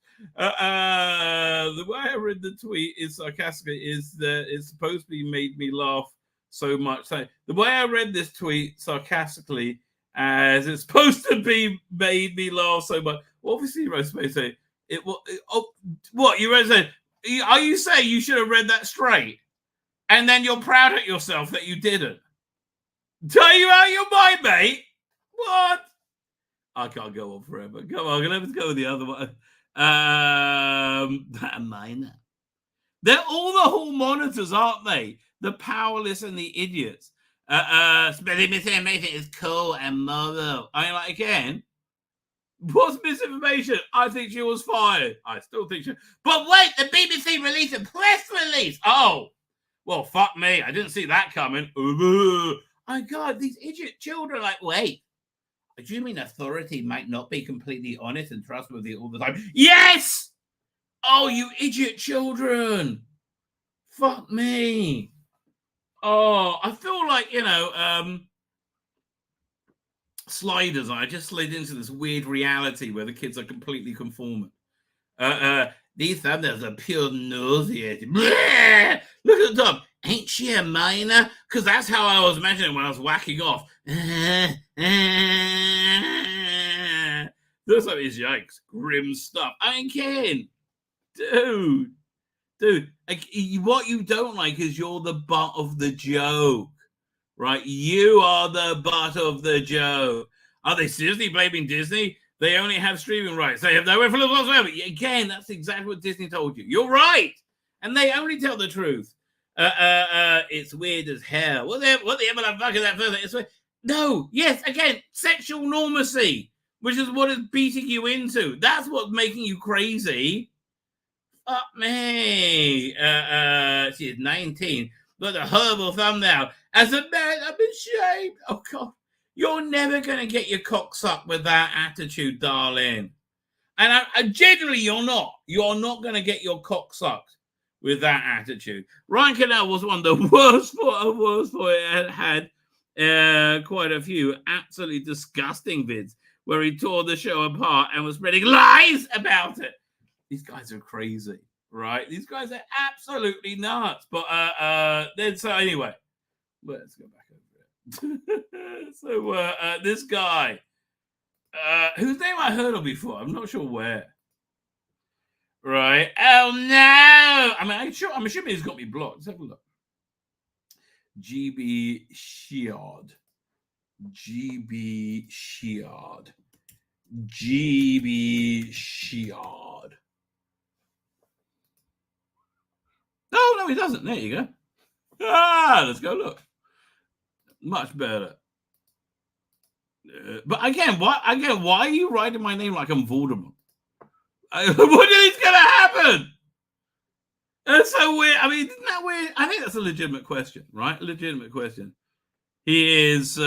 The way I read the tweet is sarcastically is that it's supposed to be made me laugh so much. So the way I read this tweet sarcastically as it's supposed to be made me laugh so much. Well, obviously, you're supposed to say it. What you read said? Are you saying you should have read that straight? And then you're proud of yourself that you didn't. Tell you out your mind, mate. What? I can't go on forever. Come on, let's go with the other one. Minor. They're all the hall monitors, aren't they? The powerless and the idiots. Misinformation is cool and moral. I mean, like, again, what's misinformation? I think she was fired. I still think she. But wait, the BBC released a press release. Oh. Well, fuck me. I didn't see that coming. Oh, my God, these idiot children are like, wait, do you mean authority might not be completely honest and trustworthy all the time? Yes! Oh, you idiot children. Fuck me. Oh, I feel like, Sliders. I just slid into this weird reality where the kids are completely conformant. These thumbnails are pure nauseating. Blah! Look at the top. Ain't she a minor? Because that's how I was imagining when I was whacking off. Looks like this, yikes. Grim stuff. I ain't kidding. Dude. Like, what you don't like is you're the butt of the joke. Right? You are the butt of the joke. Are they seriously blaming Disney? They only have streaming rights. They have no influence whatsoever. Again, that's exactly what Disney told you. You're right. And they only tell the truth. It's weird as hell. What the motherfucker that further? It's weird. No, yes, again, sexual normacy, which is what is beating you into. That's what's making you crazy. Fuck me. She is 19. Got a horrible thumbnail. As a man, I've been shamed. Oh, God. You're never going to get your cock sucked with that attitude, darling. And generally, you're not. You're not going to get your cock sucked with that attitude. Ryan Canal was one of the worst for it. Had quite a few absolutely disgusting vids where he tore the show apart and was spreading lies about it. These guys are crazy, right? These guys are absolutely nuts. But then, so anyway, let's go back over it. So this guy, whose name I heard of before, I'm not sure where. Right? Oh no! I mean, I'm assuming he's got me blocked. Let's have a look. GB Shiard. GB Shiard. GB Shiard. No, he doesn't. There you go. Let's go look. Much better. But again, why are you writing my name like I'm Voldemort? What is going to happen? That's so weird. I mean, isn't that weird? I think that's a legitimate question, right? A legitimate question. He is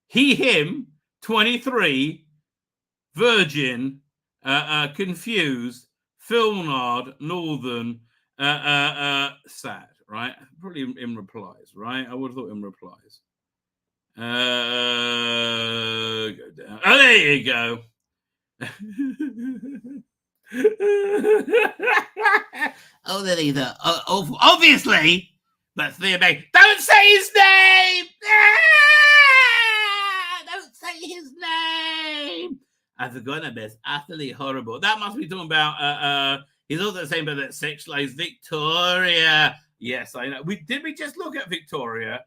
him, 23, virgin, confused, film nard, northern, sad, right? Probably in replies, right? I would have thought in replies. Go down. Oh, there you go. Oh, then either obviously, but Theo Bay. Don't say his name. Don't say his name. I've forgotten about this. Utterly horrible. That must be talking about. He's also saying about that sexualized Victoria. Yes, I know. Did we just look at Victoria?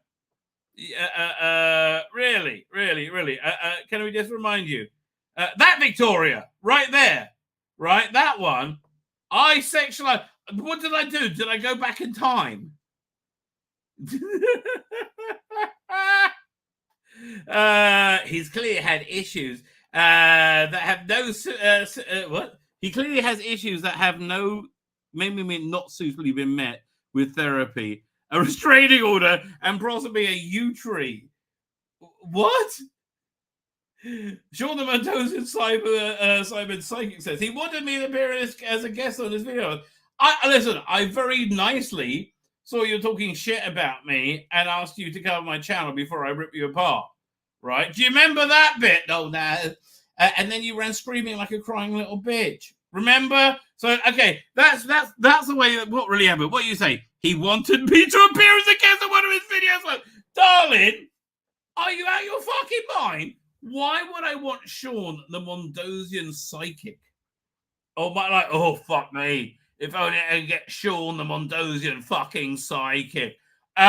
Really. Can we just remind you? That Victoria, right there, right? That one, I sexualized. What did I do? Did I go back in time? He's clearly had issues that have no. What? He clearly has issues that have no, maybe not suitably been met with therapy, a restraining order, and possibly a U-tree. What? Sean the Mendoza Simon Psychic says he wanted me to appear as a guest on this video. Listen, I very nicely saw you talking shit about me and asked you to cover my channel before I rip you apart. Right? Do you remember that bit? Oh, no. And then you ran screaming like a crying little bitch. Remember? So, okay, that's the way that what really happened. What you say? He wanted me to appear as a guest on one of his videos. Like, darling, are you out of your fucking mind? Why would I want Sean, the Mondosian psychic? Oh, my, like, oh, fuck me. If only I could get Sean, the Mondosian fucking psychic. Right?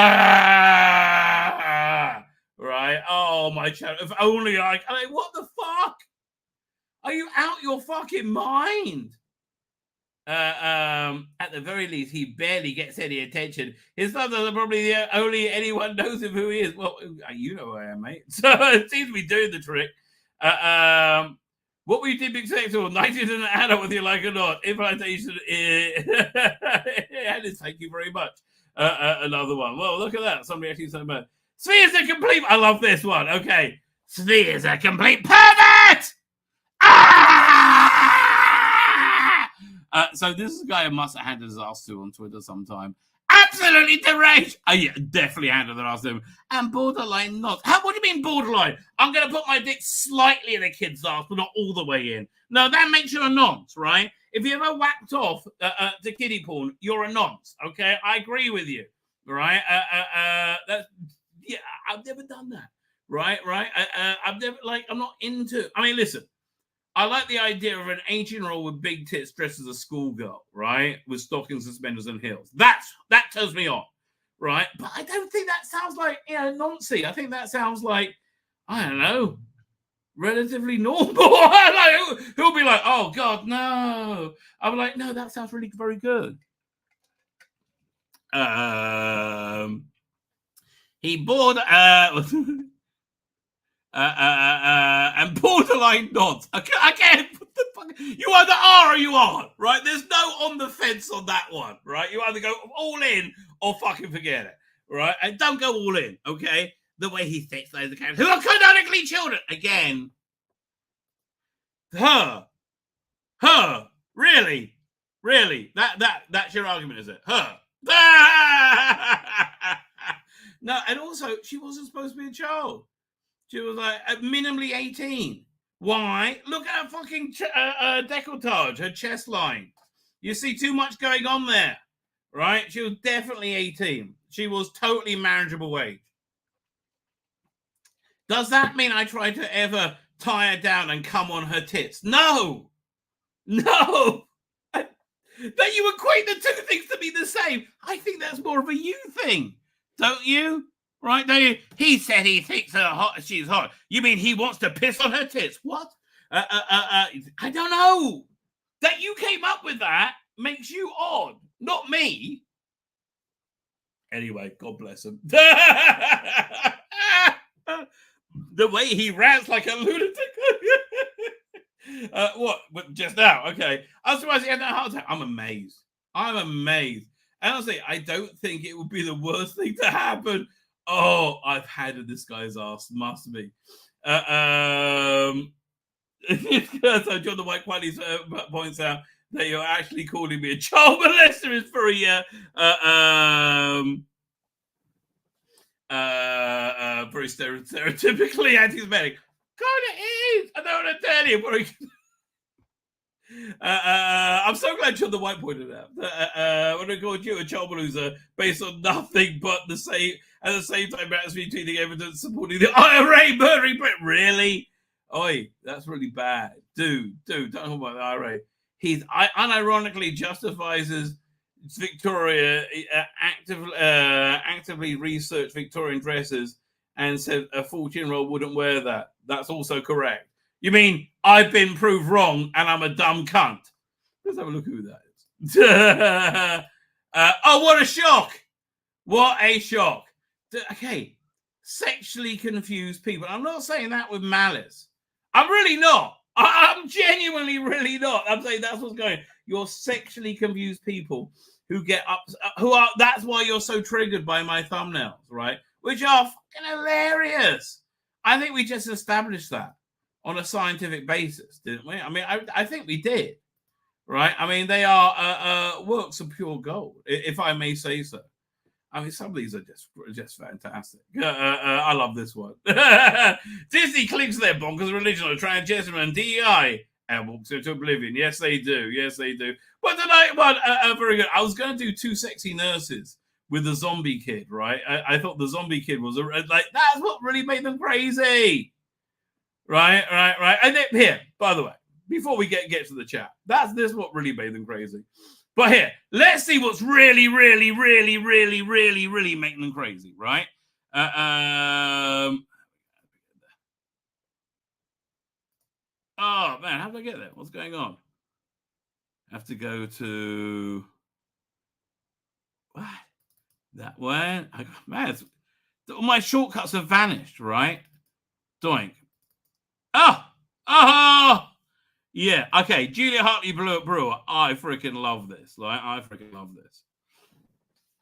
Oh, my channel. If only I like, what the fuck? Are you out your fucking mind? At the very least, he barely gets any attention. His brothers are probably the only anyone knows of who he is. Well, you know who I am, mate. So it seems to be doing the trick. What we did be sexual, 19 and an adult, whether you like it or not. Invitation is thank you very much. Another one. Well, look at that. Somebody actually said about Tzvi is a complete. I love this one. Okay. Tzvi is a complete pervert. So this is a guy who must have handed his ass to on Twitter sometime. Absolutely deranged. Oh, yeah, definitely handed their ass to him. And borderline not. What do you mean borderline? I'm going to put my dick slightly in a kid's ass, but not all the way in. No, that makes you a nonce, right? If you ever whacked off to kiddie porn, you're a nonce, okay? I agree with you, right? Yeah, I've never done that, right? I've never, I'm not into, I mean, listen. I like the idea of an 18-year-old with big tits dressed as a schoolgirl, right? With stockings, suspenders, and heels. That turns me on, right? But I don't think that sounds like, nonsense. I think that sounds like, I don't know, relatively normal. He'll be like, oh, God, no. I'm like, no, that sounds really very good. He bored and borderline nods. Again, what the fuck? You either are or you aren't, right? There's no on the fence on that one, right? You either go all in or fucking forget it, right? And don't go all in, okay? The way he thinks those are characters who are canonically children. Again, her, really? That's your argument, is it? Her. No, and also she wasn't supposed to be a child. She was like minimally 18. Why? Look at her fucking decolletage, her chest line. You see too much going on there, right? She was definitely 18. She was totally marriageable age. Does that mean I try to ever tie her down and come on her tits? No. That you equate the two things to be the same. I think that's more of a you thing, don't you? Right? Don't you? He said he thinks her hot. She's hot. You mean he wants to piss on her tits? What? I don't know. That you came up with that makes you odd, not me. Anyway, God bless him. The way he rants like a lunatic. What? Just now? Okay. I'm surprised he had that heart attack. I'm amazed. Honestly, I don't think it would be the worst thing to happen. Oh, I've had this guy's ass. Must be. So John the White Quality points out that you're actually calling me a child molester is very very stereotypically anti-Semitic. Kind of is. I don't want to tell you, but I'm so glad John the White pointed out that when I called you a child loser based on nothing but the same, at the same time, that's me tweeting evidence supporting the IRA murdering Britain. Really? Oi, that's really bad. Dude, don't talk about the IRA. He unironically justifies his Victoria actively researched Victorian dresses and said a 14-year-old wouldn't wear that. That's also correct. You mean I've been proved wrong and I'm a dumb cunt? Let's have a look who that is. Oh, what a shock. What a shock. Okay, sexually confused people. I'm not saying that with malice. I'm really not. I'm genuinely really not. I'm saying that's what's going on. You're sexually confused people who get up, that's why you're so triggered by my thumbnails, right? Which are fucking hilarious. I think we just established that on a scientific basis, didn't we? I mean, I think we did, right? I mean, they are works of pure gold, if I may say so. I mean, some of these are just fantastic. I love this one. Disney clings to their bonkers religion of transgender and DEI and walks into oblivion. Yes, they do. But tonight, very good. I was going to do Two Sexy Nurses with the zombie kid, right? I thought the zombie kid was like, that's what really made them crazy. Right. And then, here, by the way, before we get to the chat, this is what really made them crazy. But here, let's see what's really making them crazy, right? Oh, man, how did I get there? What's going on? I have to go to... What? That way? Man, all my shortcuts have vanished, right? Doink. Oh! Yeah, okay. Julia Hartley Brewer. I freaking love this. I freaking love this.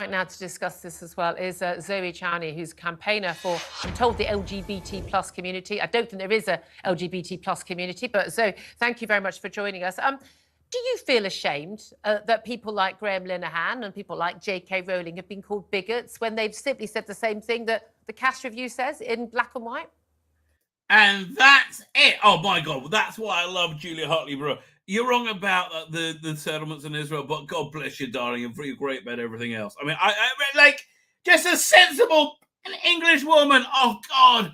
Right now to discuss this as well is Zoe Chownie, who's a campaigner for, I'm told, the LGBT plus community. I don't think there is a LGBT plus community, but Zoe, thank you very much for joining us. Do you feel ashamed that people like Graham Linehan and people like J.K. Rowling have been called bigots when they've simply said the same thing that the Cass Review says in black and white? And that's it. Oh, my God. That's why I love Julia Hartley Brewer. You're wrong about the settlements in Israel, but God bless you, darling, and you're great about everything else. I mean, I like, just a sensible English woman. Oh, God.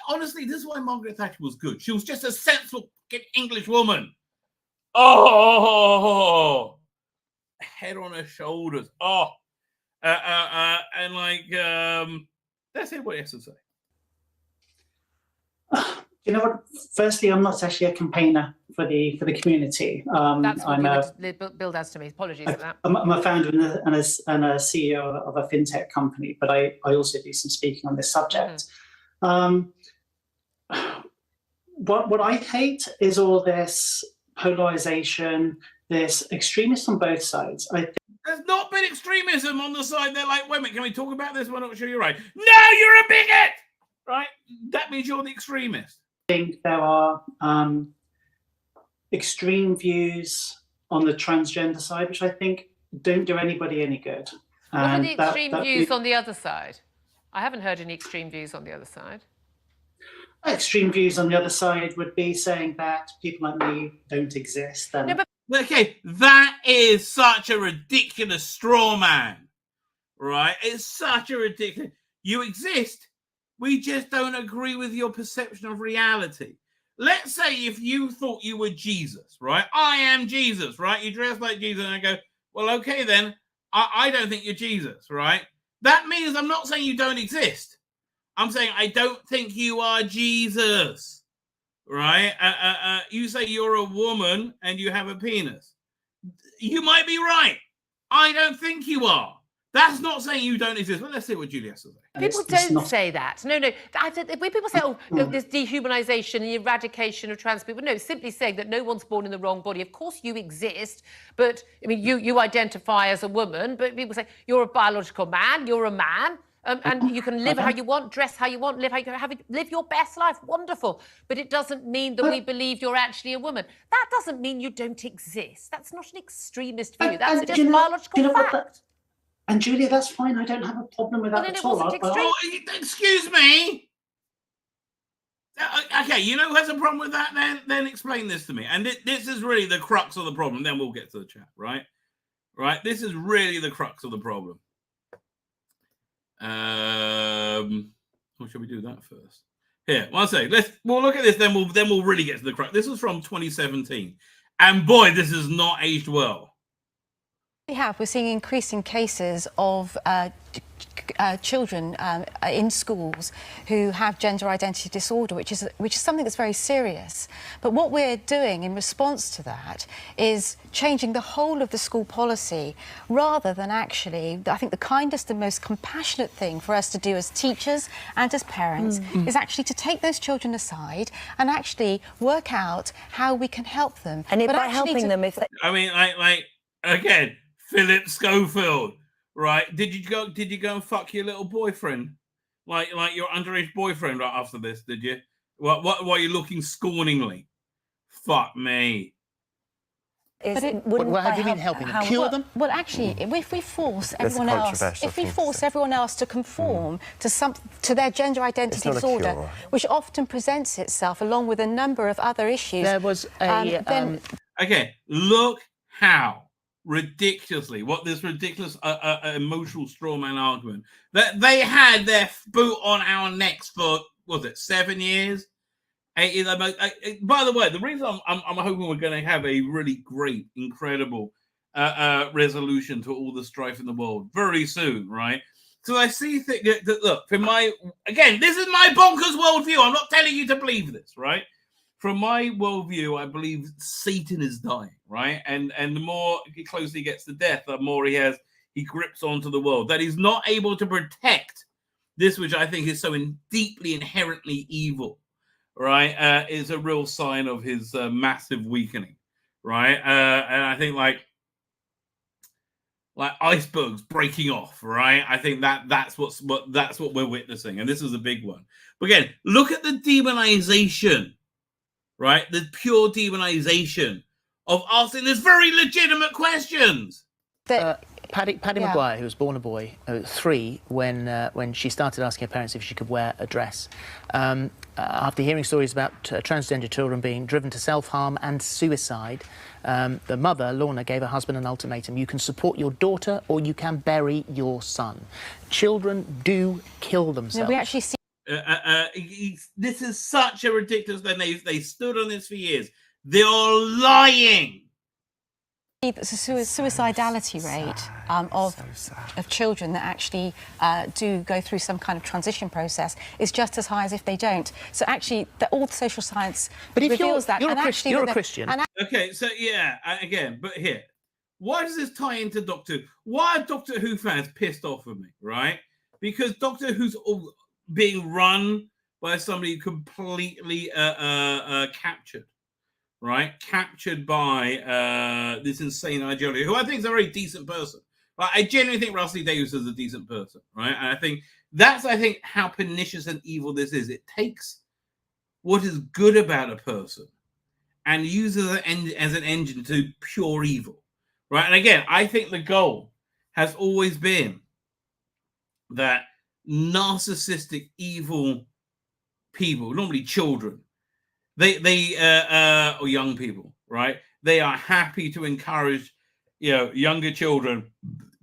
Honestly, this is why Margaret Thatcher was good. She was just a sensible English woman. Oh, head on her shoulders. Oh, and let's hear what he has to say. You know what? Firstly, I'm not actually a campaigner for the community. That's what Bill does to me. Apologies for that. I'm a founder and a CEO of a fintech company, but I also do some speaking on this subject. What I hate is all this polarization, this extremists on both sides. There's not been extremism on the side. They're like, wait a minute, can we talk about this? I'm not sure you're right. No, you're a bigot! Right? That means you're the extremist. I think there are extreme views on the transgender side, which I think don't do anybody any good. What are the extreme views on the other side? I haven't heard any extreme views on the other side. Extreme views on the other side would be saying that people like me don't exist. And... No, but okay, that is such a ridiculous straw man, right? It's such a ridiculous... You exist, we just don't agree with your perception of reality. Let's say if you thought you were Jesus, right? I am Jesus, right? You dress like Jesus, and I go, well, okay, then, I don't think you're Jesus, right? That means I'm not saying you don't exist. I'm saying I don't think you are Jesus, right? You say you're a woman and you have a penis. You might be right. I don't think you are. That's not saying you don't exist. But let's see what Julia has to say. People don't say that. No. When people say, oh, there's dehumanization and eradication of trans people, no, simply saying that no one's born in the wrong body. Of course you exist, but I mean, you identify as a woman, but people say you're a biological man, you're a man. And you can live how you want, dress how you want, live your best life. Wonderful. But it doesn't mean that we believe you're actually a woman. That doesn't mean you don't exist. That's not an extremist view. That's just biological fact. And Julia, that's fine. I don't have a problem with that at all. Excuse me. Okay, you know who has a problem with that? Then explain this to me. And this is really the crux of the problem. Then we'll get to the chat, right? Right. This is really the crux of the problem. Or should we do that first? Here, one second. We'll look at this. Then we'll really get to the crux. This was from 2017, and boy, this has not aged well. We're seeing increasing cases of children in schools who have gender identity disorder, which is something that's very serious. But what we're doing in response to that is changing the whole of the school policy, rather than actually, I think the kindest and most compassionate thing for us to do as teachers and as parents is actually to take those children aside and actually work out how we can help them. And by helping them, if they... I mean, like again, Philip Schofield, right? Did you go and fuck your little boyfriend, like your underage boyfriend right after this? Did you? What are you looking scorningly? Fuck me. How do you mean helping them? Cure them? Well, actually, if we force everyone else to conform to their gender identity disorder, which often presents itself along with a number of other issues. There was a okay. Look how ridiculously this ridiculous emotional straw man argument that they had their boot on our necks for 7 years, 8 years. By the way, the reason I'm hoping we're going to have a really great, incredible resolution to all the strife in the world very soon, right? So I see that look, this is my bonkers worldview. I'm not telling you to believe this, right? From my worldview, I believe Satan is dying, right? And the more closely he gets to death, the more he grips onto the world. That he's not able to protect this, which I think is so deeply inherently evil, right? Is a real sign of his massive weakening, right? And I think like icebergs breaking off, right? I think that's what we're witnessing, and this is a big one. But again, look at the demonization. Right, the pure demonization of asking these very legitimate questions. Paddy Maguire, who was born a boy, 3, when she started asking her parents if she could wear a dress, after hearing stories about transgender children being driven to self-harm and suicide, the mother, Lorna, gave her husband an ultimatum: you can support your daughter or you can bury your son. Children do kill themselves. We actually see. This is such a ridiculous thing. They stood on this for years. They're lying. The suicidality rate of children that actually do go through some kind of transition process is just as high as if they don't. So actually, all the social science reveals that. You're a Christian. Okay, so yeah, again, but here, why does this tie into Doctor Who? Why are Doctor Who fans pissed off with me, right? Because Doctor Who's being run by somebody completely captured. Right, captured by this insane ideology, who I think is a very decent person. Right? I genuinely think Russell Davies is a decent person, right? And I think that's how pernicious and evil this is. It takes what is good about a person and uses it as an engine to pure evil, right? And again, I think the goal has always been that narcissistic, evil people, normally children, or young people, right? They are happy to encourage, younger children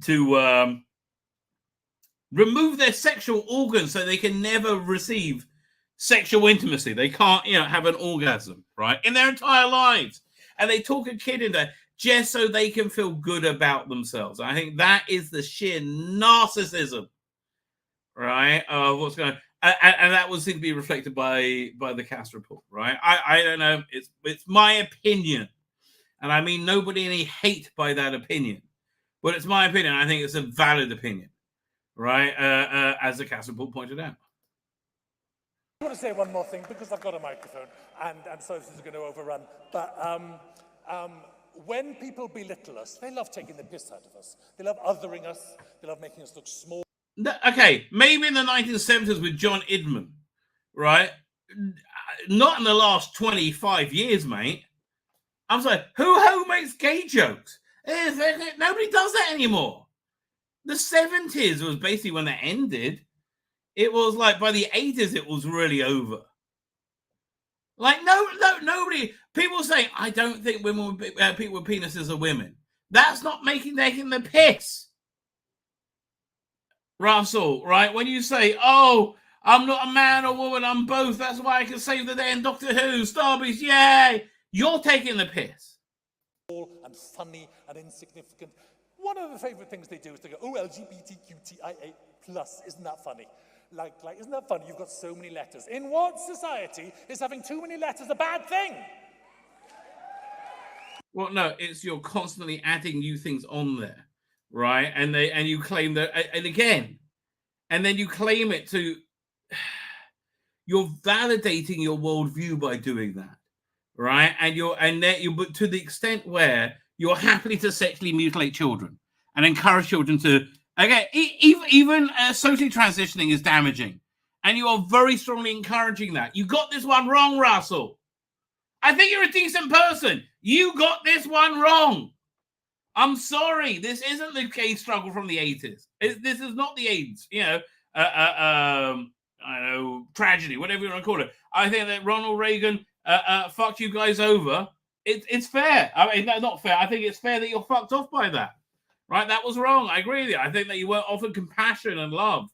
to remove their sexual organs so they can never receive sexual intimacy. They can't, have an orgasm, right, in their entire lives. And they talk a kid into just so they can feel good about themselves. I think that is the sheer narcissism, right, of what's going on. And that would seem to be reflected by the Cass report, right? I don't know. It's my opinion, and I mean nobody any hate by that opinion, but it's my opinion. I think it's a valid opinion, right? As the Cass report pointed out. I want to say one more thing because I've got a microphone, and so this is going to overrun. But when people belittle us, they love taking the piss out of us. They love othering us. They love making us look small. Okay, maybe in the 1970s with John Idman, right? Not in the last 25 years, mate. I'm sorry, who makes gay jokes? Nobody does that anymore. The 70s was basically when that ended. It was like by the 80s, it was really over. Like, nobody. People say, I don't think people with penises are women. That's not taking the piss. Russell, right? When you say, oh, I'm not a man or woman, I'm both. That's why I can save the day in Doctor Who. Starbies, yay! You're taking the piss. And funny and insignificant. One of the favorite things they do is they go, oh, LGBTQTIA+. Isn't that funny? Like, isn't that funny? You've got so many letters. In what society is having too many letters a bad thing? Well, no, it's you're constantly adding new things on there. Right, and you claim that, and then you claim it to. You're validating your worldview by doing that, right? And but to the extent where you're happy to sexually mutilate children and encourage children to even socially transitioning is damaging, and you are very strongly encouraging that. You got this one wrong, Russell. I think you're a decent person. You got this one wrong. I'm sorry, this isn't the gay struggle from the 80s. This is not the AIDS, I don't know, tragedy, whatever you want to call it. I think that Ronald Reagan fucked you guys over. It's fair. I mean, not fair. I think it's fair that you're fucked off by that, right? That was wrong. I agree with you. I think that you weren't offered compassion and love.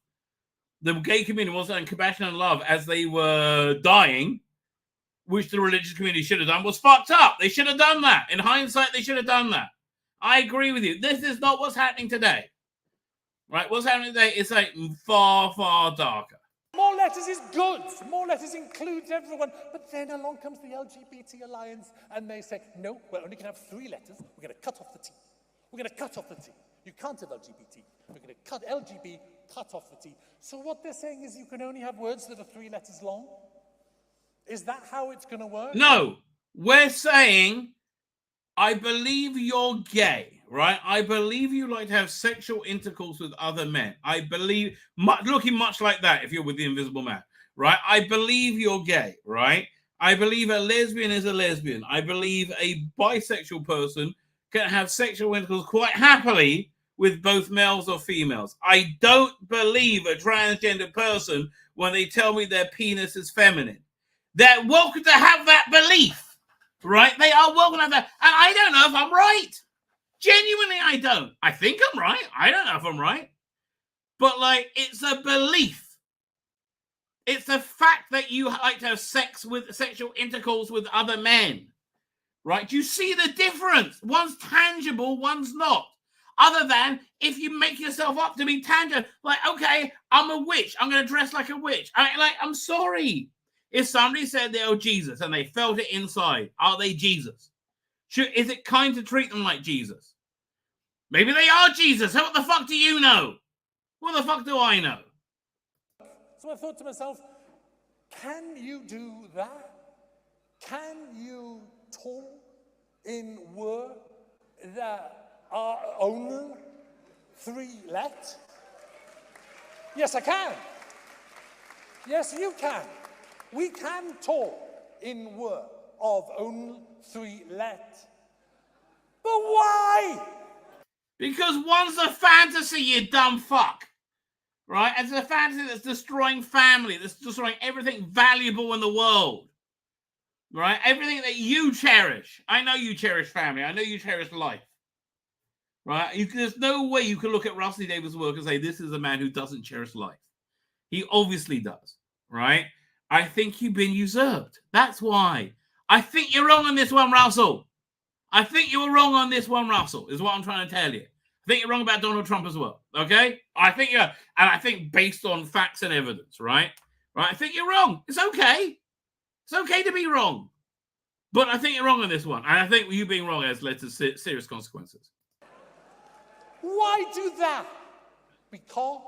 The gay community wasn't compassion and love as they were dying, which the religious community should have done, was fucked up. They should have done that. In hindsight, they should have done that. I agree with you. This is not what's happening today. Right? What's happening today is like far, far darker. More letters is good. More letters includes everyone. But then along comes the LGBT Alliance and they say, no, we're only going to have 3 letters. We're going to cut off the T. We're going to cut off the T. You can't have LGBT. We're going to cut LGB, cut off the T. So what they're saying is you can only have words that are 3 letters long? Is that how it's going to work? No. We're saying, I believe you're gay, right? I believe you like to have sexual intercourse with other men. I believe, looking much like that if you're with the Invisible Man, right? I believe you're gay, right? I believe a lesbian is a lesbian. I believe a bisexual person can have sexual intercourse quite happily with both males or females. I don't believe a transgender person when they tell me their penis is feminine. They're welcome to have that belief. Right? They are welcome to have that. And I don't know if I'm right. Genuinely, I don't. I think I'm right. I don't know if I'm right. But, like, it's a belief. It's the fact that you like to have sexual intercourse with other men. right? Do you see the difference? One's tangible, one's not. Other than if you make yourself up to be tangible, like, okay, I'm a witch. I'm going to dress like a witch. I'm sorry. If somebody said they are Jesus and they felt it inside, are they Jesus? Is it kind to treat them like Jesus? Maybe they are Jesus. So what the fuck do you know? What the fuck do I know? So I thought to myself, can you do that? Can you talk in words that are only 3 letters? Yes, I can. Yes, you can. We can talk in words of only 3 letters. But why? Because one's a fantasy, you dumb fuck. Right? It's a fantasy that's destroying family, that's destroying everything valuable in the world. Right? Everything that you cherish. I know you cherish family. I know you cherish life. Right? There's no way you can look at Russell Davis' work and say, this is a man who doesn't cherish life. He obviously does. Right? I think you've been usurped. That's why. I think you're wrong on this one, Russell. I think you were wrong on this one, Russell, is what I'm trying to tell you. I think you're wrong about Donald Trump as well. Okay? I think you're, and I think based on facts and evidence, right? Right? I think you're wrong. It's okay. It's okay to be wrong. But I think you're wrong on this one. And I think you being wrong has led to serious consequences. Why do that? Because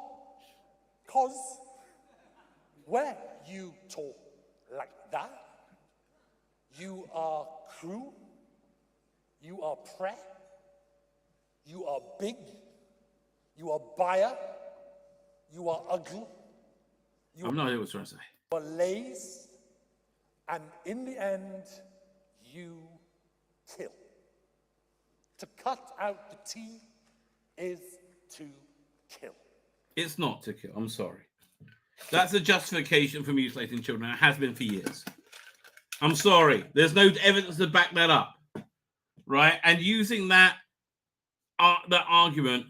when you talk like that, you are cruel, you are prey, you are big, you are biased, you are ugly, you I'm not sure what I was trying to say. are lazy, and in the end, you kill. To cut out the T is to kill. It's not to kill. I'm sorry. That's a justification for mutilating children. It has been for years. I'm sorry. There's no evidence to back that up. Right? And using that argument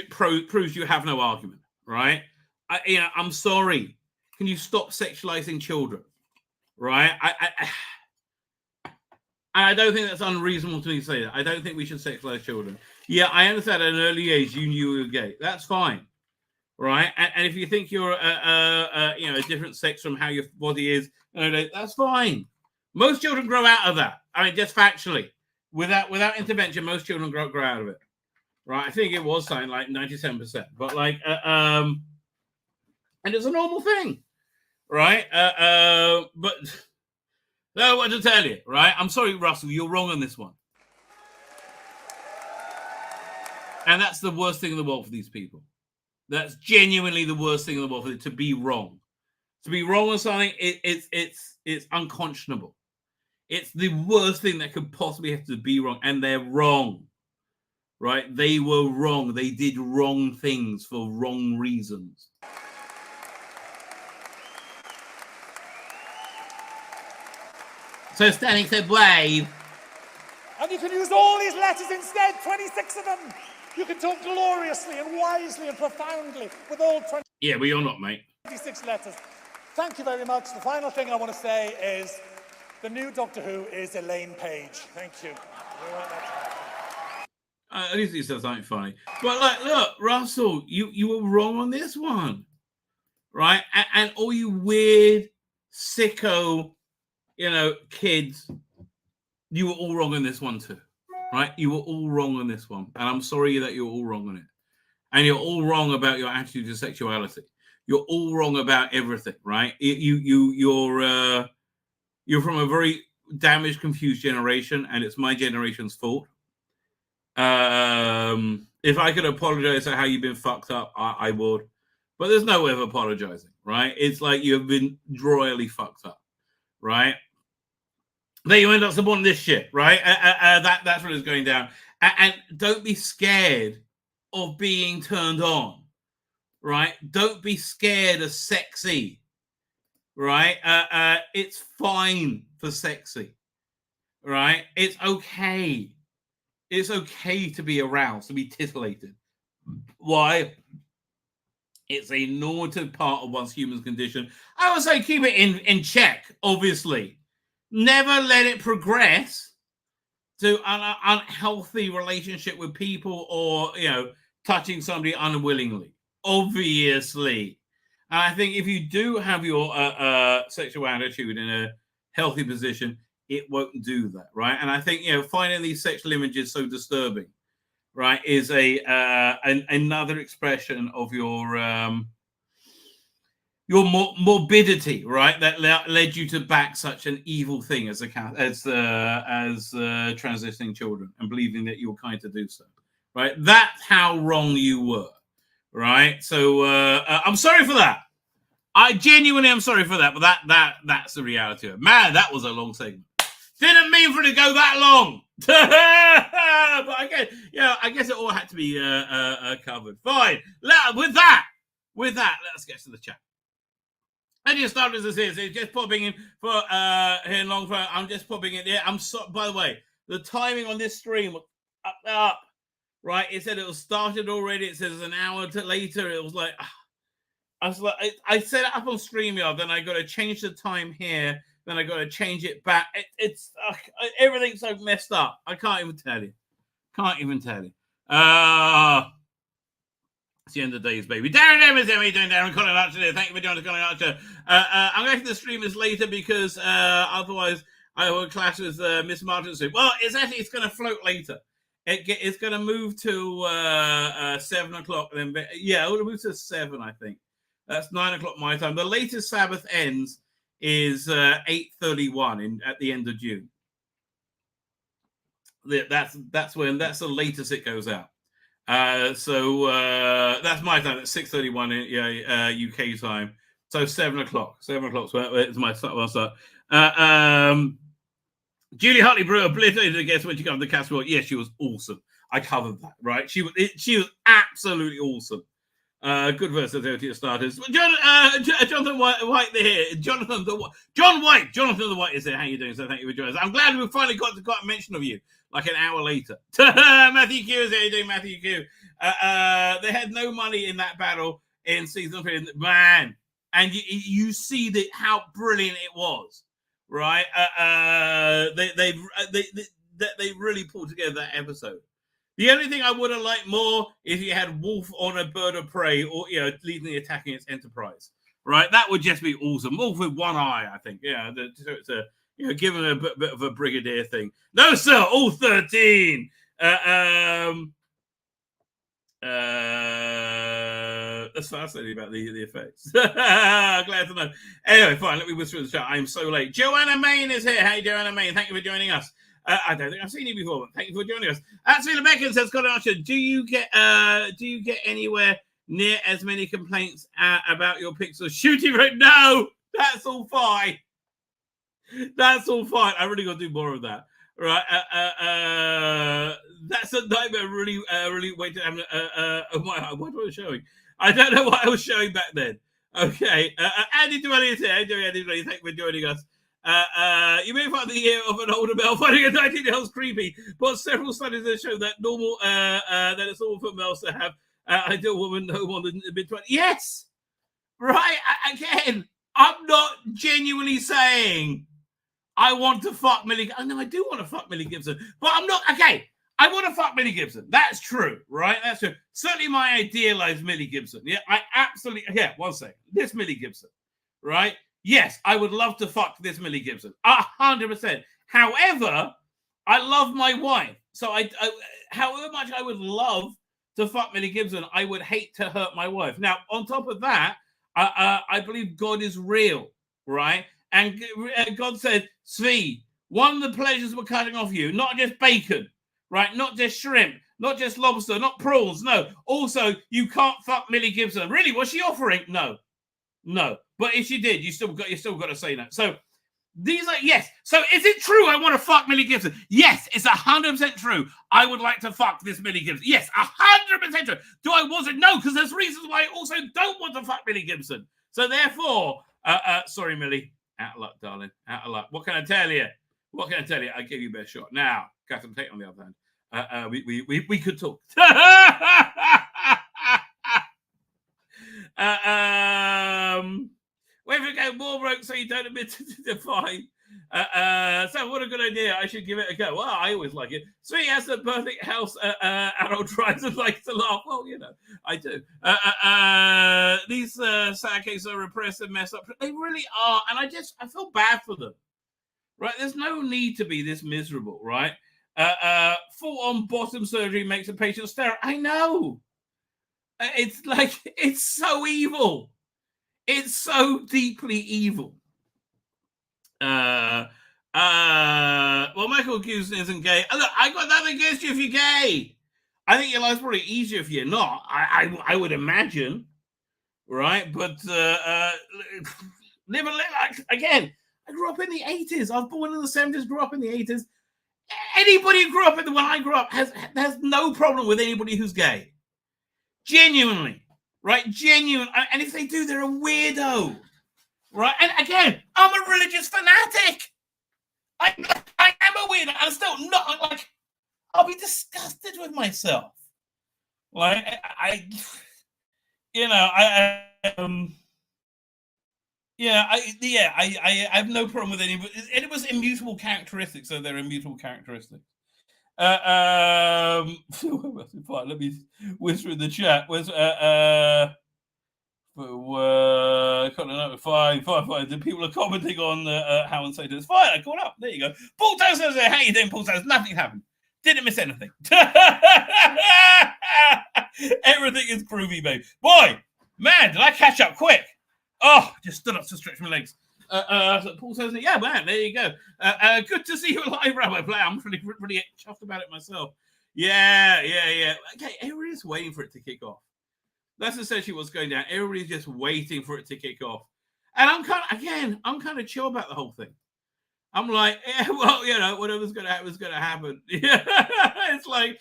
proves you have no argument. Right? I'm sorry. Can you stop sexualizing children? Right? I don't think that's unreasonable to me to say that. I don't think we should sexualize children. Yeah, I understand at an early age you knew you were gay. That's fine. Right? And if you think you're a different sex from how your body is, that's fine. Most children grow out of that. I mean, just factually. Without intervention, most children grow out of it. Right? I think it was something like 97%. But and it's a normal thing. Right? But no, what to tell you, right? I'm sorry, Russell, you're wrong on this one. And that's the worst thing in the world for these people. That's genuinely the worst thing in the world for it to be wrong. To be wrong on something, it's unconscionable. It's the worst thing that could possibly have to be wrong, and they're wrong. Right? They were wrong. They did wrong things for wrong reasons. So Stanek said wave. And you can use all these letters instead, 26 of them. You can talk gloriously and wisely and profoundly with all 20. Yeah, but you're not, mate. 26 letters. Thank you very much. The final thing I want to say is the new Doctor Who is Elaine Page. Thank you. At least he said something funny. But look, Russell, you were wrong on this one. Right? And all you weird, sicko, kids, you were all wrong on this one too. Right? You were all wrong on this one. And I'm sorry that you're all wrong on it. And you're all wrong about your attitude to sexuality. You're all wrong about everything, right? You're from a very damaged, confused generation, and it's my generation's fault. If I could apologize for how you've been fucked up, I would. But there's no way of apologizing, right? It's like you've been royally fucked up, right? Then you end up supporting this shit, right? That's what is going down. And don't be scared of being turned on, right? Don't be scared of sexy, right? It's fine for sexy, right? It's okay. It's okay to be aroused, to be titillated. Why? It's a normative part of one's human condition. I would say keep it in check, obviously. Never let it progress, to an unhealthy relationship with people, or touching somebody unwillingly, obviously. And I think if you do have your sexual attitude in a healthy position, it won't do that, right? And I think finding these sexual images so disturbing, right, is another expression of your morbidity, right, that led you to back such an evil thing as transitioning children and believing that you were kind to do so, right? That's how wrong you were, right? So I'm sorry for that. I genuinely am sorry for that, but that's the reality of it. Man, that was a long segment. Didn't mean for it to go that long. But I guess it all had to be covered. Fine. With that, let's get to the chat. And you start as this is, it's just popping in for here in Longford. I'm just popping in here. By the way, the timing on this stream was up, right? It said it was started already. It says an hour later. It was like, I set it up on StreamYard, then I got to change the time here, then I got to change it back. It's everything's so messed up. I can't even tell you. It's the end of the days, baby. Darren Evans, how are you doing, Darren? Colin Archer there. Thank you for joining us, Colin Archer. I'm going to stream this later because otherwise I will clash with Miss Martin's stream. Well, it's going to float later. It's going to move to 7 o'clock. Then, yeah, it will move to 7, I think. That's 9 o'clock my time. The latest Sabbath ends is 8:31 at the end of June. That's the latest it goes out. So that's my time. It's 6:31 UK time. So 7 o'clock. 7 o'clock. So it's my start. Julie Hartley Brewer obliterated against when she covered the casserole. Yes, she was awesome. I covered that, right? She was absolutely awesome. Good versatility of starters. Jonathan White here. Jonathan the White is there. How you doing? So thank you for joining us. I'm glad we finally got a mention of you. Like an hour later. Matthew Q is there. Matthew Q. They had no money in that battle in season 3. Man. And you see how brilliant it was. Right? They really pulled together that episode. The only thing I would have liked more is you had Wolf on a bird of prey, or leading the attack against Enterprise. Right? That would just be awesome. Wolf with one eye, I think. Yeah, it's a give him a bit of a brigadier thing. No, sir, all 13. That's fascinating about the effects. Glad to know. Anyway, fine. Let me whisper in the chat. I'm so late. Joanna Main is here. Hey, Joanna Main. Thank you for joining us. I don't think I've seen you before, but thank you for joining us. Tzvi Lebetkin says, Colin Archer, do you get anywhere near as many complaints about your pixels shooting right now? That's all fine. That's all fine. I really got to do more of that. Right. That's a nightmare. Really waiting. What was I showing? I don't know what I was showing back then. Okay. Andy Dwelly is here. Andy Dwelly, thank you for joining us. You may find the ear of an older male finding a 19-year-old creepy, but several studies have shown that that it's normal for males to have ideal woman no more than mid-20s. Yes. Right. Again, I'm not genuinely saying I want to fuck Millie. Oh, no, I do want to fuck Millie Gibson. But I'm not. Okay, I want to fuck Millie Gibson. That's true, right? That's true. Certainly my idealized Millie Gibson. Yeah, I absolutely. Yeah, one second. This Millie Gibson, right? Yes, I would love to fuck this Millie Gibson. 100%. However, I love my wife. So however much I would love to fuck Millie Gibson, I would hate to hurt my wife. Now, on top of that, I believe God is real, right? And God said, Tzvi, one of the pleasures we're cutting off you, not just bacon, right? Not just shrimp, not just lobster, not prawns. No. Also, you can't fuck Millie Gibson. Really? Was she offering? No. But if she did, you still got to say that. So these are yes. So is it true I want to fuck Millie Gibson? Yes, it's 100% true. I would like to fuck this Millie Gibson. Yes, 100% true. Do I want it? No, because there's reasons why I also don't want to fuck Millie Gibson. So therefore, sorry, Millie. Out of luck, darling. Out of luck. What can I tell you? I gave you a better shot. Now, Captain Tate, on the other hand, we could talk. Whether it go more broke so you don't admit to define So what a good idea. I should give it a go. Well, I always like it. Tzvi has the perfect house. Adult tries and likes to laugh. Well, I do. These sad cases are repressed and messed up. They really are. And I feel bad for them. Right? There's no need to be this miserable, right? Full-on bottom surgery makes a patient sterile. I know. It's like, it's so evil. It's so deeply evil. Well, Michael Guzman isn't gay. Look, I got nothing against you if you're gay. I think your life's probably easier if you're not. I would imagine, right? But live a little. Again, I grew up in the 80s. I was born in the 70s, grew up in the 80s. Anybody who grew up when I grew up has no problem with anybody who's gay. Genuinely, right? Genuine. And if they do, they're a weirdo. Right, and again, I'm a religious fanatic. I am a weirdo. I'm still not like. I'll be disgusted with myself. Like I have no problem with anybody. It was immutable characteristics, so they're immutable characteristics. Let me whisper in the chat. Fine. The people are commenting on how and say this. Fine, I caught up. There you go. Paul Toast says, how you doing, Paul Toast? Nothing happened. Didn't miss anything. Everything is groovy, babe. Boy, man, did I catch up quick? Oh, just stood up to stretch my legs. So Paul says, yeah, man, there you go. Good to see you alive, Rabbi. I'm pretty chuffed about it myself. Yeah. Okay, everybody's waiting for it to kick off. That's essentially what's going down. Everybody's just waiting for it to kick off. And I'm kind of chill about the whole thing. I'm like, yeah, well, whatever's going to happen is going to happen. It's like,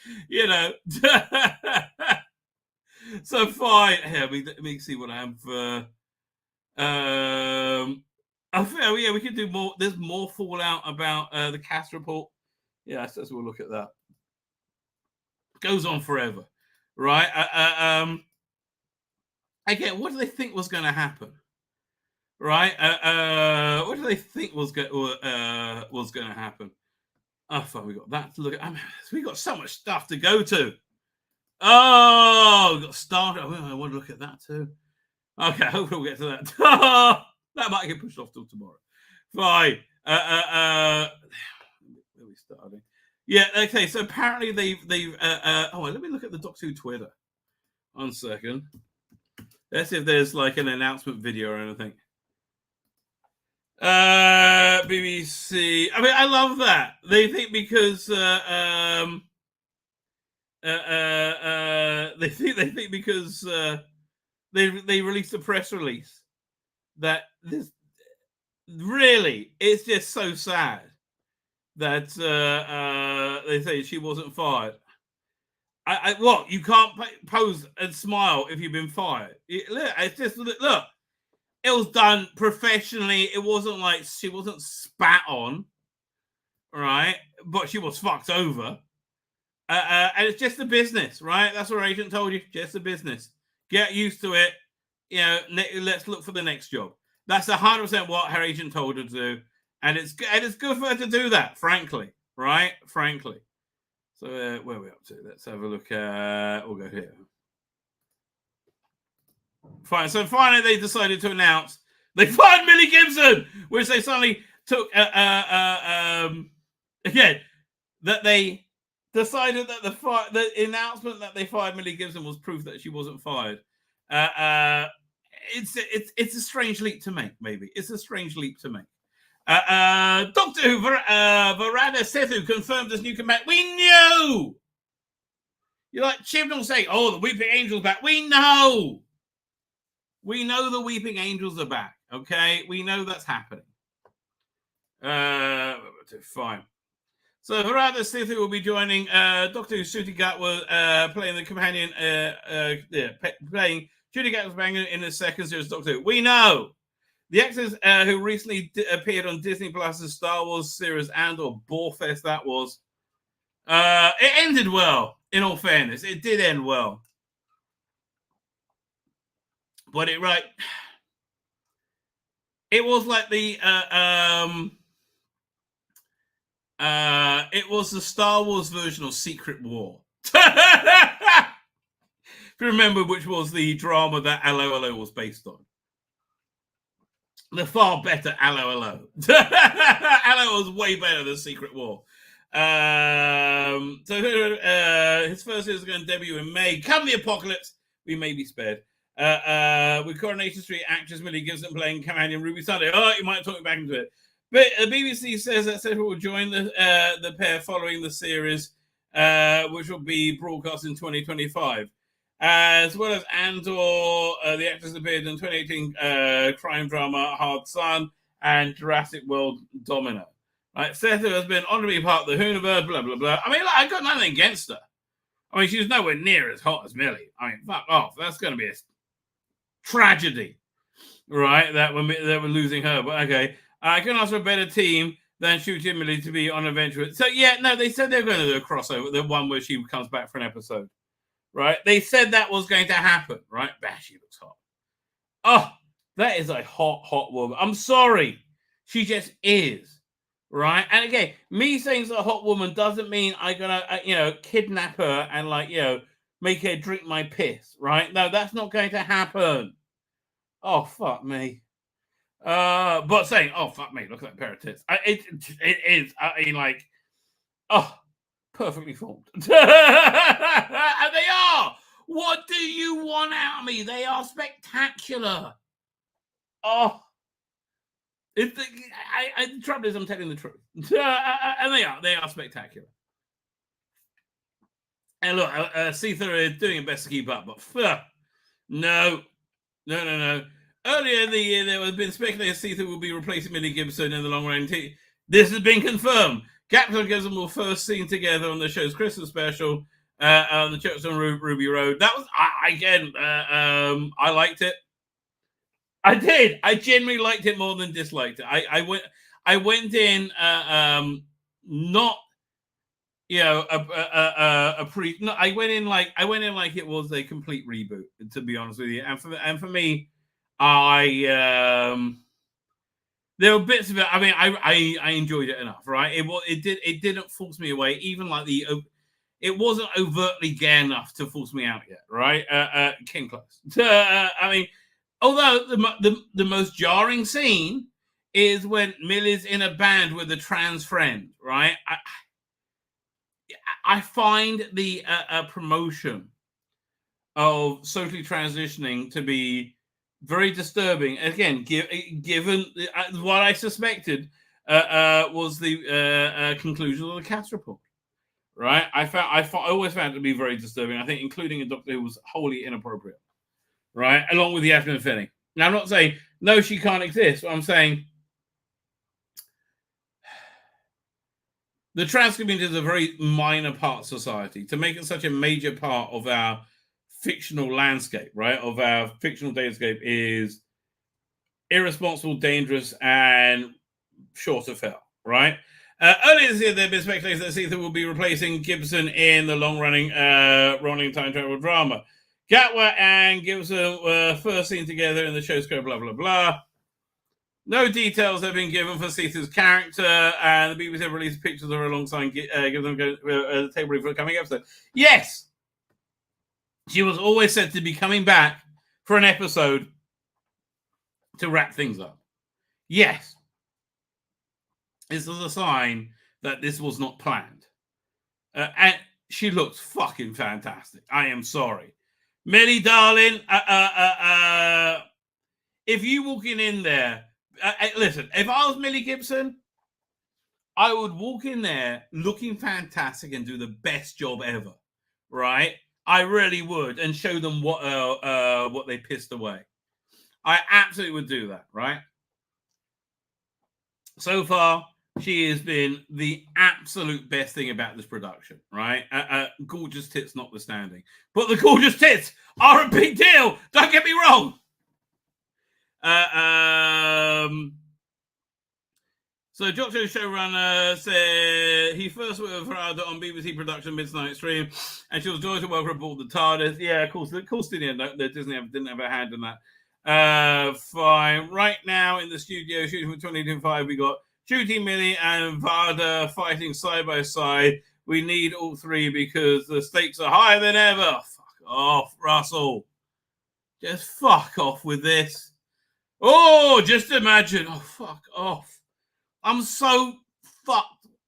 So fine. Here, let me see what I have for. We can do more. There's more fallout about the CAS report. Yeah, so we'll look at that. Goes on forever, right? Again, what do they think was going to happen? Right? What do they think was going to happen? Oh, fine, we got that to look at. We got so much stuff to go to. Oh, we got started. I want to look at that too. Okay, hopefully we'll get to that. That might get pushed off till tomorrow. Fine. Where we starting? Yeah. Okay. So apparently they've. Let me look at the Doctor Who Twitter. 1 second. Let's see if there's like an announcement video or anything. BBC. I mean, I love that. They think because they think because they released a press release that this really, it's just so sad that they say she wasn't fired. What? You can't pose and smile if you've been fired. It's just look. It was done professionally. It wasn't like she wasn't spat on, right? But she was fucked over. And it's just a business, right? That's what our agent told you. Just a business. Get used to it. Let's look for the next job. That's 100% what her agent told her to do, and it's good for her to do that. Frankly, right? Frankly. So where are we up to? Let's have a look. We'll go here. Fine. So finally, they decided to announce they fired Millie Gibson, which they suddenly took. Again, that they decided that the announcement that they fired Millie Gibson was proof that she wasn't fired. It's a strange leap to make. Maybe it's a strange leap to make. Doctor Who, Varada Sethu confirmed as new command. We knew. You're like Chibnall saying, "Oh, the Weeping Angels back." We know. We know the Weeping Angels are back. Okay, we know that's happening. Fine. So Varada Sethu will be joining Doctor Who. Ncuti Gatwa playing the companion. Playing Ncuti Gatwa's companion in the second series Doctor Who. We know. The actors who recently appeared on Disney Plus's Star Wars series Andor Borefest, that was. It ended well, in all fairness. It did end well. But it was like the It was the Star Wars version of Secret War. If you remember, which was the drama that LOLO was based on. The far better LOLO. LOLO was way better than Secret War. So his first is going to debut in May. Come the apocalypse, we may be spared. With Coronation Street actress Millie Gibson playing companion Ruby Sunday. Oh, you might talk me back into it. But the BBC says that several will join the pair following the series, which will be broadcast in 2025. As well as Andor, the actress appeared in 2018 crime drama Hard Sun and Jurassic World Domino. Right, Seth has been honored to be part of the Hooniverse, blah, blah, blah. I mean, I got nothing against her. I mean, she's nowhere near as hot as Millie. I mean, fuck off. That's going to be a tragedy, right, that we're losing her. But okay, I can ask for a better team than shooting Millie to be on adventure. So, yeah, no, they said they're going to do a crossover, the one where she comes back for an episode. Right, they said that was going to happen, right? Bah, she looks hot. Oh, that is a hot woman. I'm sorry. She just is, right? And again, me saying she's a hot woman doesn't mean I'm going to, kidnap her and, make her drink my piss, right? No, that's not going to happen. Oh, fuck me. But saying, oh, fuck me, look at that pair of tits. It is, perfectly formed. And they are. What do you want out of me? They are spectacular. Oh. The trouble is I'm telling the truth. And they are spectacular. And look, Seetha is doing her best to keep up, but no. Earlier in the year, there has been speculation Seetha will be replacing Millie Gibson in the long run. This has been confirmed. Gapton and Gibson were first seen together on the show's Christmas special on the Church on Ruby Road. That was, I liked it. I did. I genuinely liked it more than disliked it. I went in not, I went in like it was a complete reboot, to be honest with you. And for me, there were bits of it. I mean, I enjoyed it enough, right? It didn't force me away. Even like it wasn't overtly gay enough to force me out yet, right? Came close. I mean, although the most jarring scene is when Millie's in a band with a trans friend, right? I find the promotion of socially transitioning to be very disturbing. Again, given what I suspected was the conclusion of the cast report, right? I always found it to be very disturbing. I think including a Doctor Who was wholly inappropriate, right? Along with the Ashman Finney. Now, I'm not saying no, she can't exist. But I'm saying the trans community is a very minor part of society. To make it such a major part of our fictional landscape, right, of our fictional datascape is irresponsible, dangerous, and short of hell, right? Earlier this year, there had been speculation that Seetha will be replacing Gibson in the long-running rolling time travel drama. Gatwa and Gibson were first seen together in the show's scope, blah, blah, blah. No details have been given for Seetha's character, and the BBC have released pictures of her alongside Gibson at the table for the coming episode. Yes! She was always said to be coming back for an episode to wrap things up. Yes. This was a sign that this was not planned. And she looks fucking fantastic. I am sorry. Millie, darling, if you walking in there, listen, if I was Millie Gibson, I would walk in there looking fantastic and do the best job ever, right? I really would, and show them what they pissed away. I absolutely would do that, right? So far, she has been the absolute best thing about this production, right? Gorgeous tits notwithstanding. But the gorgeous tits are a big deal. Don't get me wrong. So Doctor Who showrunner said he first worked with her on BBC production Midnight Stream, and she was joyous to welcome aboard the TARDIS. Yeah, of course Disney didn't have a hand in that. Fine. Right now in the studio shooting for 2025, we got Shooting Millie and Varda fighting side by side. We need all three because the stakes are higher than ever. Fuck off, Russell. Just fuck off with this. Oh, just imagine. Oh, fuck off. I'm so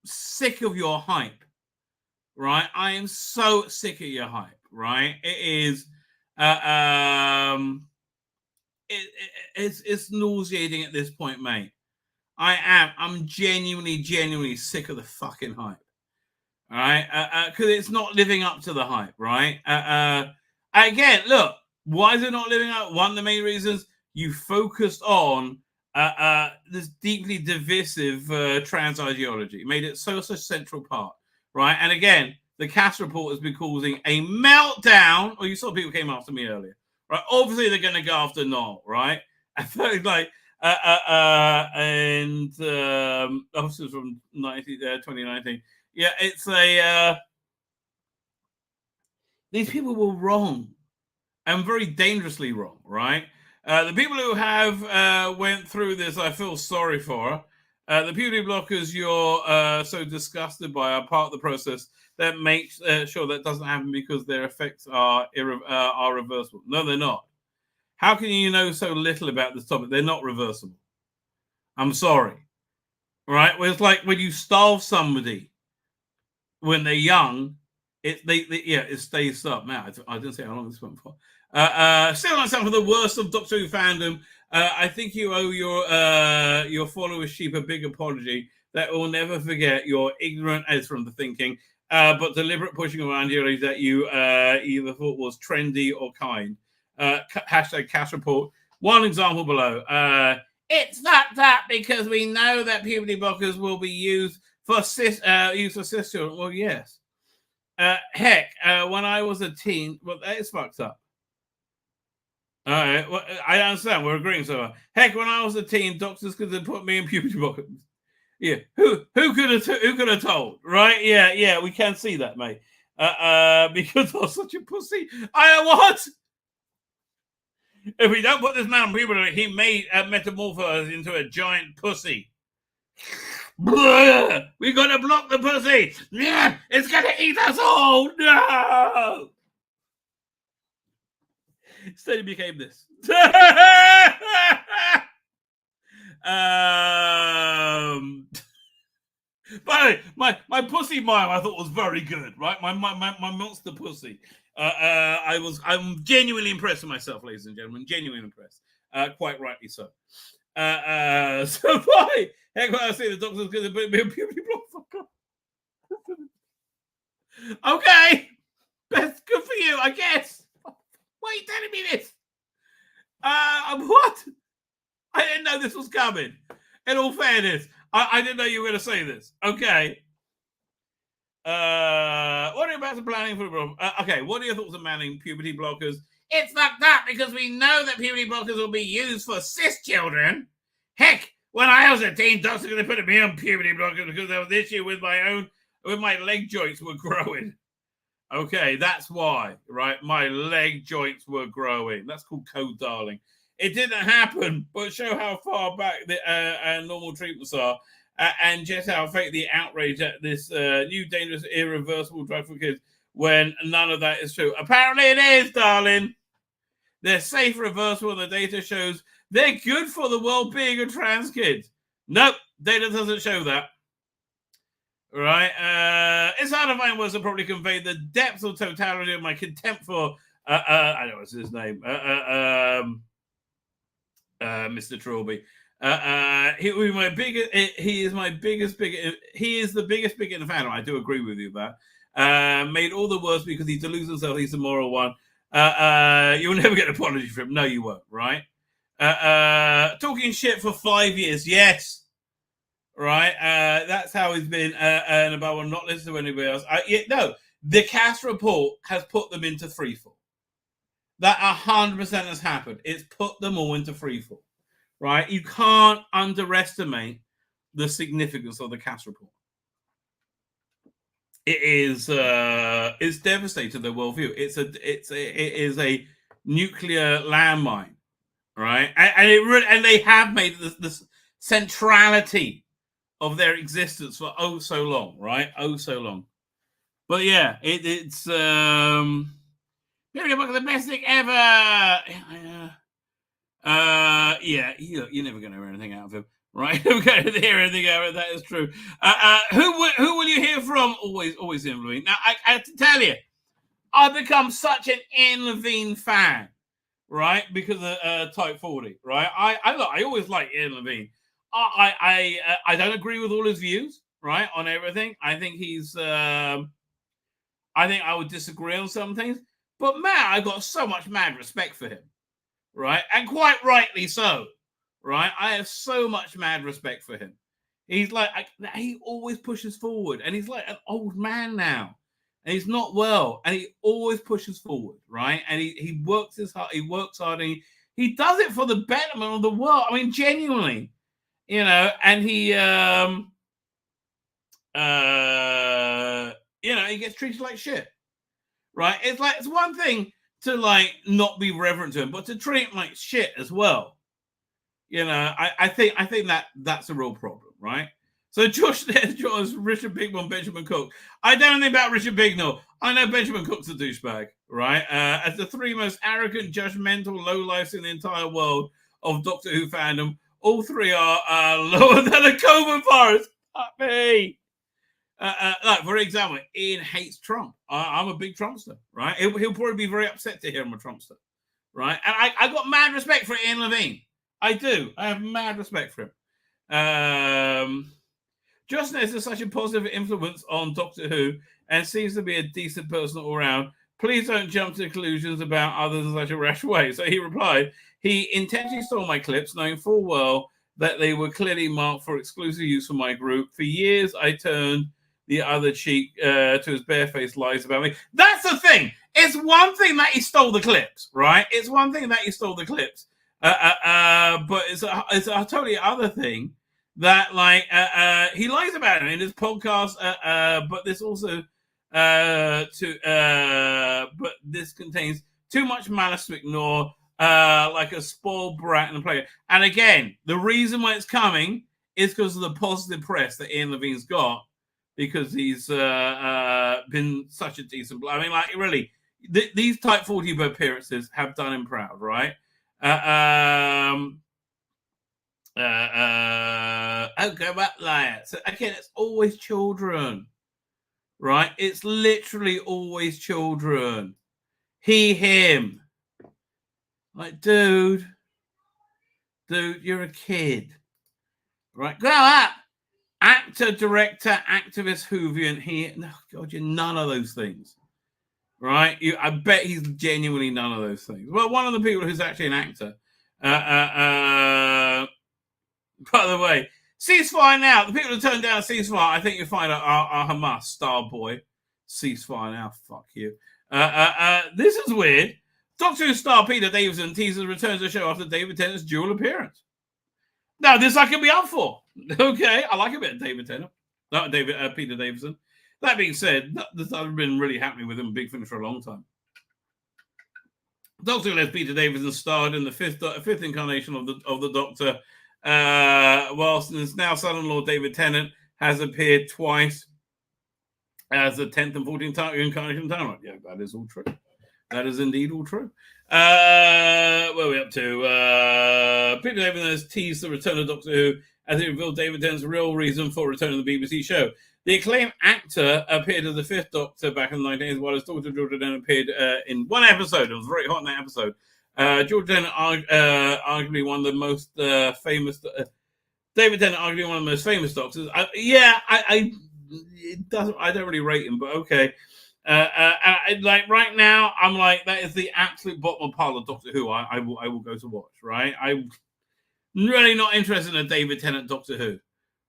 sick of your hype, right? I am so sick of your hype, right? It is, it's nauseating at this point, mate. I'm genuinely sick of the fucking hype, all right? Because it's not living up to the hype, right? Again, look, why is it not living up? One of the main reasons, you focused on this deeply divisive trans ideology, made it such a central part, right? And again, the Cass report has been causing a meltdown. Oh, you saw people came after me earlier, right? Obviously, they're going to go after Noel, right? I felt like, and officers from 2019. Yeah, it's these people were wrong, and very dangerously wrong, right? The people who have went through this, I feel sorry for. The puberty blockers you're so disgusted by are part of the process that makes sure that doesn't happen because their effects are reversible. No, they're not. How can you know so little about this topic? They're not reversible. I'm sorry. Right? Well, it's like when you starve somebody when they're young, it stays up. Man, I didn't say how long this went for. Still not something for the worst of Doctor Who fandom. I think you owe your followers sheep a big apology that will never forget your ignorant as from the thinking, but deliberate pushing around ideology that you either thought was trendy or kind. Hashtag Cash Report. One example below. It's fucked up because we know that puberty blockers will be used for cis children. Well, yes. Heck, when I was a teen, well, that is fucked up. All right, well, I understand. We're agreeing so far. Heck, when I was a teen, doctors could have put me in puberty blockers. Yeah, who could have told, right? Yeah, we can see that, mate. Because I was such a pussy. What? If we don't put this man on puberty, he may metamorphose into a giant pussy. Blah! We gotta block the pussy. Yeah, it's gonna eat us all. No. Instead, it became this. But my pussy mime I thought was very good, right? My monster pussy. I'm genuinely impressed with myself, ladies and gentlemen. Genuinely impressed. Quite rightly so. So why? Heck, when I say the doctor's going to put me a puberty block. Okay, best good for you, I guess. Why are you telling me this? What? I didn't know this was coming. In all fairness, I didn't know you were going to say this. Okay. What are you about to planning for? Okay, what are your thoughts on banning puberty blockers? It's fucked up because we know that puberty blockers will be used for cis children. Heck, when I was a teen, doctors were going to put me on puberty blockers because there was an issue with my leg joints were growing. Okay, that's why, right? My leg joints were growing. That's called code, darling. It didn't happen, but show how far back the normal treatments are, and just how fake the outrage at this new dangerous irreversible drug for kids when none of that is true. Apparently it is, darling. They're safe, reversible, and the data shows they're good for the well-being of trans kids. Nope, data doesn't show that. Right? It's hard to find words that probably convey the depth of totality of my contempt for I don't know what's his name. Mr. Trilby. He is the biggest bigot in the fandom. I do agree with you with that. Made all the worse because he deludes himself he's the moral one. You'll never get an apology from him. No, you won't, right? Talking shit for 5 years, yes. Right, that's how he's been, and about not listening to anybody else. No, the Cass report has put them into freefall. That 100% has happened. It's put them all into freefall. Right, you can't underestimate the significance of the Cass report. It is, it's devastated their worldview. It is a nuclear landmine, right? And they have made this centrality of their existence for oh so long, right? Oh so long. But yeah, it's maybe the best thing ever. Yeah, you're never going to hear anything out of him, right? Never going to hear anything out of it. That is true. Who will you hear from? Always Ian Levine. Now, I have to tell you, I've become such an Ian Levine fan, right? Because of Type 40, right? I always like Ian Levine. I don't agree with all his views, right, on everything. I think he's. I think I would disagree on some things, but man, I got so much mad respect for him, right? And quite rightly so, right? I have so much mad respect for him. He's like, he always pushes forward, and he's like an old man now, and he's not well, and he always pushes forward, right? And he works his hard, he works hard, and he does it for the betterment of the world. I mean, genuinely, and he, he gets treated like shit, right? It's one thing to like not be reverent to him, but to treat him like shit as well. I think that's a real problem, right? So Josh draws Richard Bignell, Benjamin Cook. I don't know anything about Richard Bignell. I know Benjamin Cook's a douchebag, right? As the three most arrogant, judgmental lowlifes in the entire world of Doctor Who fandom, all three are lower than a Coburn forest. Fuck me. Like, for example, Ian hates Trump. I'm a big Trumpster, right? He'll probably be very upset to hear I'm a Trumpster, right? And I got mad respect for Ian Levine. I do. I have mad respect for him. Justness is such a positive influence on Doctor Who and seems to be a decent person all around. Please don't jump to conclusions about others in such a rash way. So he replied, he intentionally stole my clips, knowing full well that they were clearly marked for exclusive use for my group. For years, I turned the other cheek to his barefaced lies about me. That's the thing. It's one thing that he stole the clips, right? It's one thing that he stole the clips. But it's a totally other thing that, like, he lies about it in his podcast. But this also, but this contains too much malice to ignore, like a spoiled brat and a player. And again, the reason why it's coming is because of the positive press that Ian Levine's got, because he's been such a decent. I mean, like, really, these Type 40 appearances have done him proud, right? Okay, but liar. So again, it's always children, right? It's literally always children. He, him. Like, dude, you're a kid, right? Grow up. Actor, director, activist, Whovian. No, God, you're none of those things, right? I bet he's genuinely none of those things. Well, one of the people who's actually an actor. By the way, ceasefire now. The people who turned down ceasefire, I think you'll find are Hamas, Starboy. Ceasefire now. Fuck you. This is weird. Doctor Who star Peter Davison teases returns to the show after David Tennant's dual appearance. Now, this I can be up for. Okay, I like a bit of David Tennant. Peter Davison. That being said, this hasn't been really happening with him, Big Finish, for a long time. Doctor Who, Peter Davison starred in the fifth incarnation of the Doctor, whilst his now son-in-law David Tennant has appeared twice as the 10th and 14th incarnation of Time. Yeah, that is all true. That is indeed all true. Where are we up to? Peter Davison has teased the return of Doctor Who as he revealed David Tennant's real reason for returning to the BBC show. The acclaimed actor appeared as the fifth Doctor back in the 1980s, while his daughter Georgia Tennant appeared in one episode. It was very hot in that episode. Georgia Tennant, arguably one of the most famous. David Tennant, arguably one of the most famous Doctors. I don't really rate him, but okay. Like right now, I'm like, that is the absolute bottom of pile of Doctor Who. I will go to watch. Right, I'm really not interested in a David Tennant Doctor Who.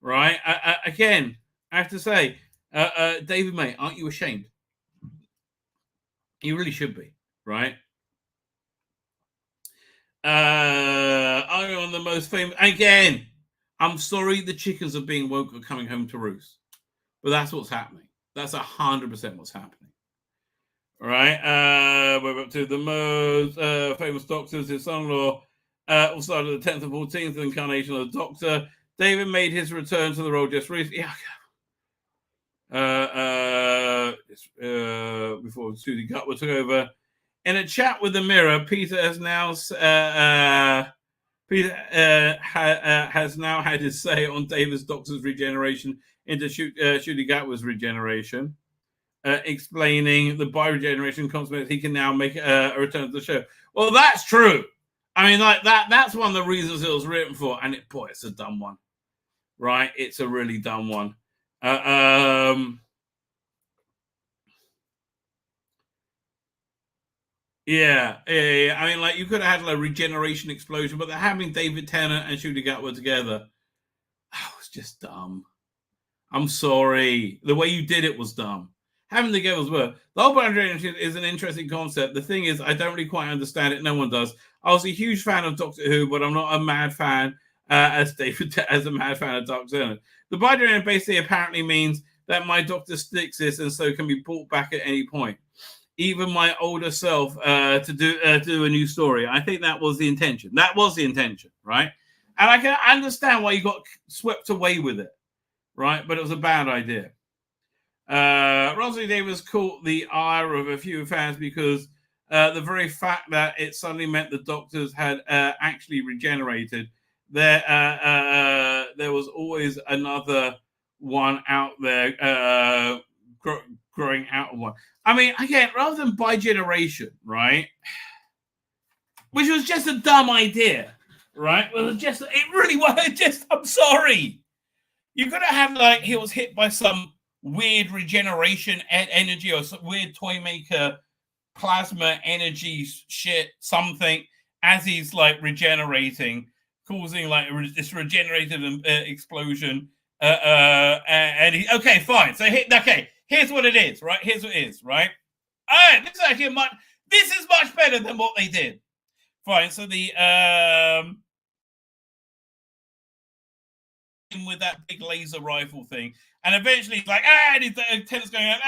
Right, again, I have to say, David, mate, aren't you ashamed? You really should be, right? I'm one of the most famous. Again, I'm sorry, the chickens are being woke or coming home to roost, but that's what's happening. That's 100% what's happening. All right, we're up to the most famous Doctors. His son-in-law all started the 10th and 14th incarnation of the Doctor. David made his return to the role just recently. Before Tzvi Lebetkin took over. In a chat with the Mirror, Peter has now had his say on David's doctor's regeneration into Tzvi Lebetkin's regeneration, explaining the by regeneration consequence he can now make a return to the show. Well, that's true. I mean, like that's one of the reasons it was written for, and it's a dumb one, right? It's a really dumb one. Yeah. I mean, like, you could have had like a regeneration explosion, but having David Tennant and Tzvi Lebetkin together, it's just dumb. I'm sorry. The way you did it was dumb. Having the together was well. The whole boundary is an interesting concept. The thing is, I don't really quite understand it. No one does. I was a huge fan of Doctor Who, but I'm not a mad fan as a mad fan of Doctor Who. The boundary basically apparently means that my doctor sticks this and so can be brought back at any point. Even my older self to do a new story. I think that was the intention. That was the intention, right? And I can understand why you got swept away with it, right? But it was a bad idea. Rosalie Davis caught the ire of a few fans because the very fact that it suddenly meant the doctors had actually regenerated. There was always another one out there growing out of one. I mean, again, rather than by generation, right? Which was just a dumb idea, right? Well, it really was. I'm sorry. You're gonna have like he was hit by some weird regeneration energy or some weird toy maker plasma energy shit, something as he's like regenerating, causing like this regenerative explosion. And he, okay, fine. So here's what it is, right? Here's what it is, right? All right, this is much better than what they did. Fine. So the with that big laser rifle thing, and eventually he's like, and his antenna's going on,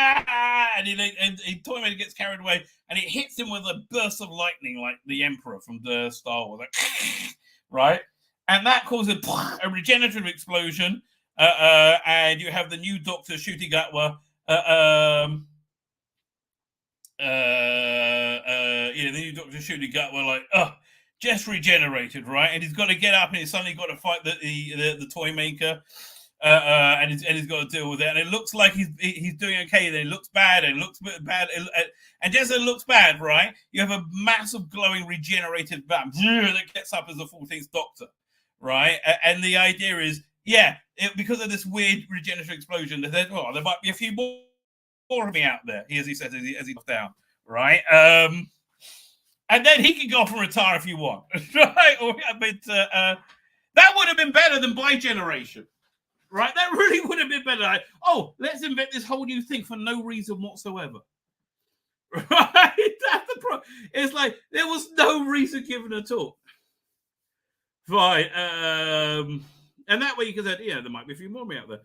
and he Toymaker gets carried away, and it hits him with a burst of lightning, like the Emperor from the Star Wars, like, right? And that causes a regenerative explosion, and you have the new Doctor Tzvi Lebetkin, the new Doctor Tzvi Lebetkin, like, just regenerated, right? And he's got to get up, and he's suddenly got to fight the toy maker, and he's got to deal with it. And it looks like he's doing okay. Then it looks bad, and it looks bad, and just as it looks bad, right? You have a massive glowing regenerated bat that gets up as the 14th Doctor, right? And the idea is, because of this weird regenerative explosion, there might be a few more of me out there, as he says, as he goes down, right? And then he can go off and retire if you want, right? That would have been better than by generation, right? That really would have been better. Like, let's invent this whole new thing for no reason whatsoever, right? That's the problem. It's like there was no reason given at all. Fine, and that way you could say, there might be a few more of me out there.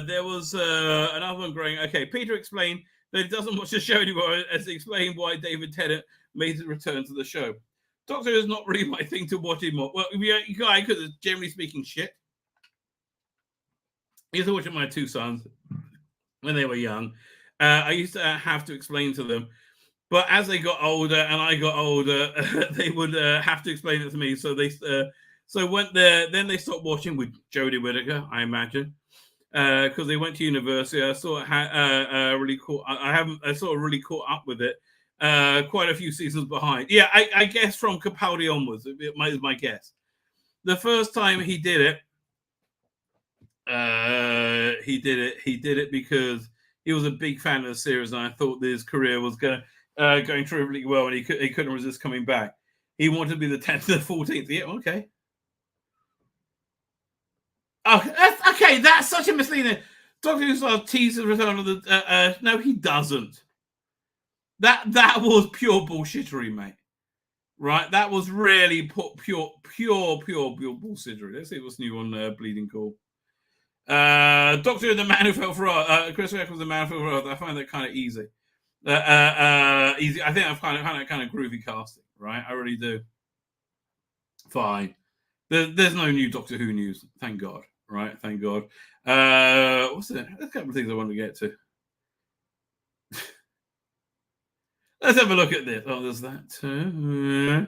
There was another one growing. Okay, Peter explained that he doesn't watch the show anymore, as he explained why David Tennant made his return to the show. Doctor Who is not really my thing to watch anymore. Well, I could, generally speaking, shit. I used to watch it with my two sons when they were young. I used to have to explain to them. But as they got older and I got older, they would have to explain it to me. So they then they stopped watching with Jodie Whittaker, I imagine. Because they went to university. I sort of really caught. I sort of really caught up with it. Quite a few seasons behind. Yeah, I guess from Capaldi onwards. Is my guess. The first time he did it, he did it because he was a big fan of the series, and I thought that his career was going terribly well, and he couldn't resist coming back. He wanted to be the 10th to the 14th. Yeah, okay. Oh, okay, that's such a misleading. Doctor Who teases return of the. No, he doesn't. That was pure bullshittery, mate. Right? That was really pure bullshittery. Let's see what's new on Bleeding Cool. Doctor Who, the man who fell for Earth. Chris Eccles was the man who fell for Earth. I find that kind of easy. Easy. I think I find it kind of groovy casting. Right? I really do. Fine. There's no new Doctor Who news, thank God. Right, thank God. What's it? There's a couple of things I want to get to. Let's have a look at this. Oh, there's that too.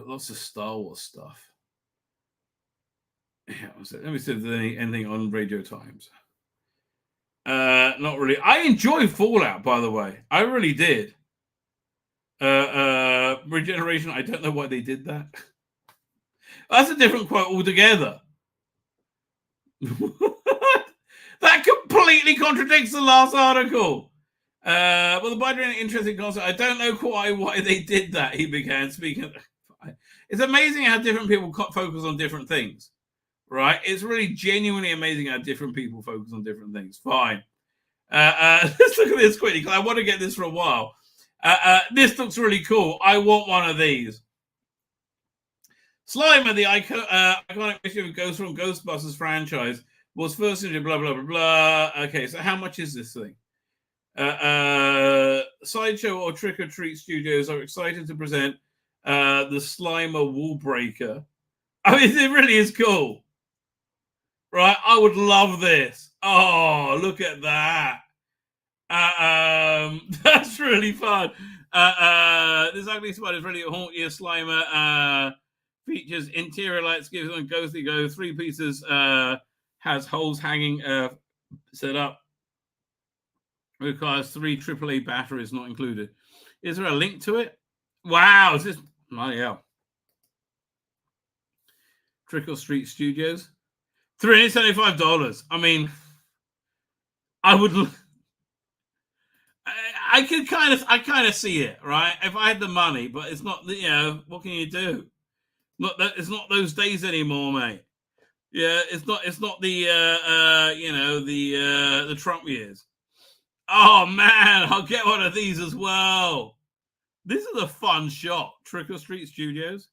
Lots of Star Wars stuff. Yeah, let me see if there's anything on Radio Times. Not really. I enjoyed Fallout, by the way. I really did. Regeneration, I don't know why they did that. That's a different quote altogether. That completely contradicts the last article. Well, the Biden an interesting concept. I don't know quite why they did that. He began speaking. It's amazing how different people focus on different things, right? It's really genuinely amazing how different people focus on different things. Fine. Let's look at this quickly because I want to get this for a while. This looks really cool. I want one of these. Slimer, the iconic issue Ghost from Ghostbusters franchise, was first into blah, blah, blah, blah. Okay, so how much is this thing? Sideshow or Trick or Treat Studios are excited to present the Slimer Wall Breaker. I mean, it really is cool. Right? I would love this. Oh, look at that. That's really fun. This ugly spider is really haunt you. Slimer features interior lights, gives them a ghostly go. 3 pieces, has holes hanging set up. Requires 3 AAA batteries, not included. Is there a link to it? Wow, is this? Oh, yeah. Trick or Street Studios. $375. I mean, I would. I kind of see it, right? If I had the money, but it's not. What can you do? Not that it's not those days anymore, mate. Yeah, it's not the the Trump years. Oh man, I'll get one of these as well. This is a fun shot. Trick or Street Studios.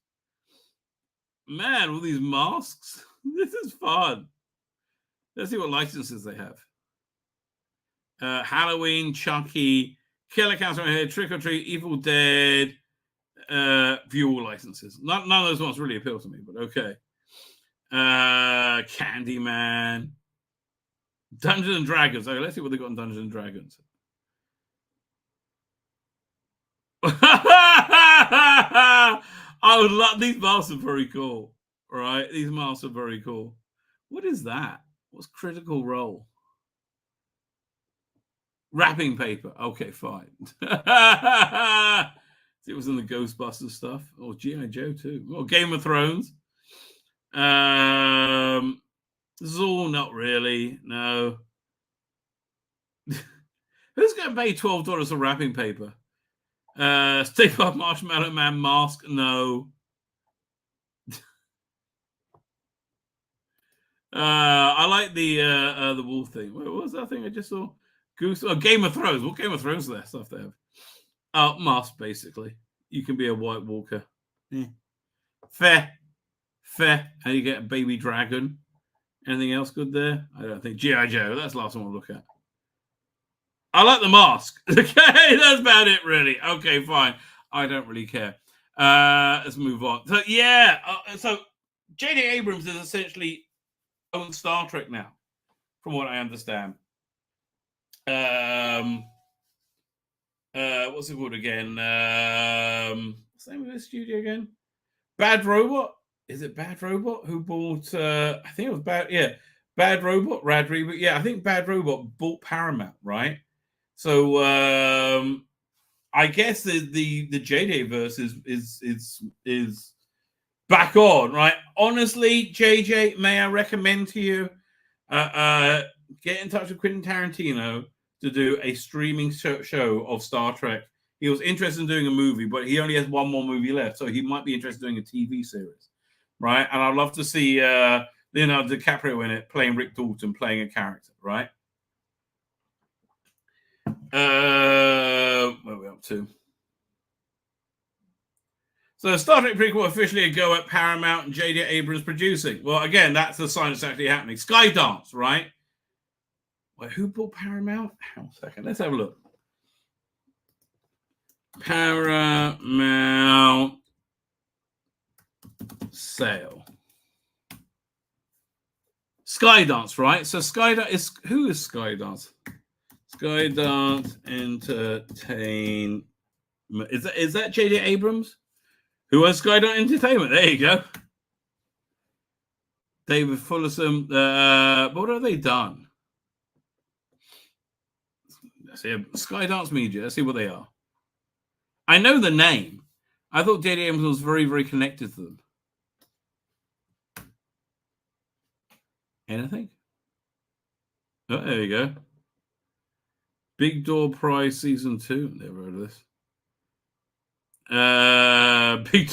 Man, all these masks. This is fun. Let's see what licenses they have. Halloween, Chucky, Killer Cats right here, Trick or Treat, Evil Dead, view all licenses. None of those ones really appeal to me, but okay. Candyman, Dungeons and Dragons. Okay, let's see what they got in Dungeons and Dragons. I would love these masks are very cool, right? These masks are very cool. What is that? What's Critical Role? Wrapping paper. Okay, fine. It was in the Ghostbusters stuff. Or G.I. Joe too. Or Game of Thrones. Zool, not really. No. Who's going to pay $12 for wrapping paper? Stick up Marshmallow Man mask. No. I like the wolf thing. What was that thing I just saw? Goose. Oh, Game of Thrones. What Game of Thrones is that stuff they have? Oh, mask basically. You can be a White Walker. Yeah. Fair. And you get a baby dragon. Anything else good there? I don't think. G.I. Joe. That's the last one I'll look at. I like the mask. Okay, that's about it, really. Okay, fine. I don't really care. Let's move on. So, yeah. So, J.J. Abrams is essentially own Star Trek now, from what I understand. What's it called again? What's the name of this studio again? Bad Robot? Is it Bad Robot who bought? I think it was Bad. Yeah, Bad Robot, Rad Reboot. Yeah, I think Bad Robot bought Paramount, right? So I guess the JJ verse is back on, right? Honestly, JJ, may I recommend to you get in touch with Quentin Tarantino to do a streaming show of Star Trek. He was interested in doing a movie, but he only has one more movie left, so he might be interested in doing a TV series, right? And I'd love to see Leonardo DiCaprio in it, playing Rick Dalton, playing a character, right? Where are we up to? So Star Trek prequel officially a go at Paramount and J.J. Abrams producing. Well, again, that's the sign it's actually happening. Skydance, right? Wait, who bought Paramount? Hang on a second. Let's have a look. Paramount sale. Skydance, right? So Skydance is, who is Skydance? Skydance Entertainment. Is that J.J. Abrams? Who has Skydance Entertainment? There you go. David Fullerson. What have they done? Let's see. Skydance Media. Let's see what they are. I know the name. I thought J.J. Abrams was very, very connected to them. Anything? Oh, there you go. Big Door Prize Season 2. Never heard of this. Big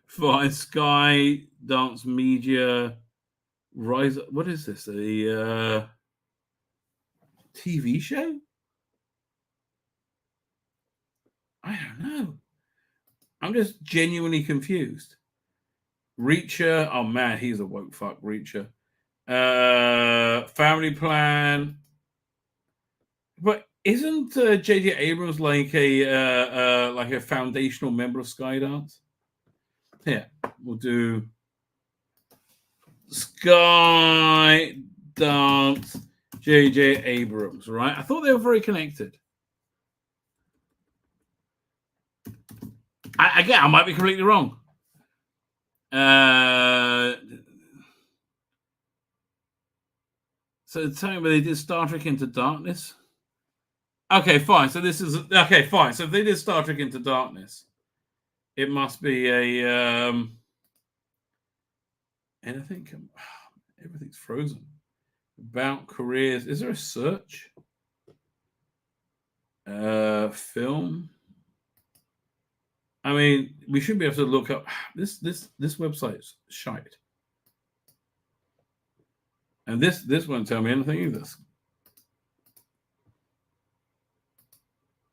Fine Sky Dance Media Rise. What is this? A TV show? I don't know. I'm just genuinely confused. Reacher. Oh man, he's a woke fuck. Reacher. Family Plan. But isn't J.J. Abrams like a foundational member of Skydance? Here, we'll do Skydance J.J. Abrams, right? I thought they were very connected. I might be completely wrong. So tell me where they did Star Trek Into Darkness. Okay, fine. So this is okay, fine. So if they did Star Trek Into Darkness, it must be a anything. Everything's frozen. About careers. Is there a search? Film. I mean, we should be able to look up this website's shite. And this won't tell me anything either.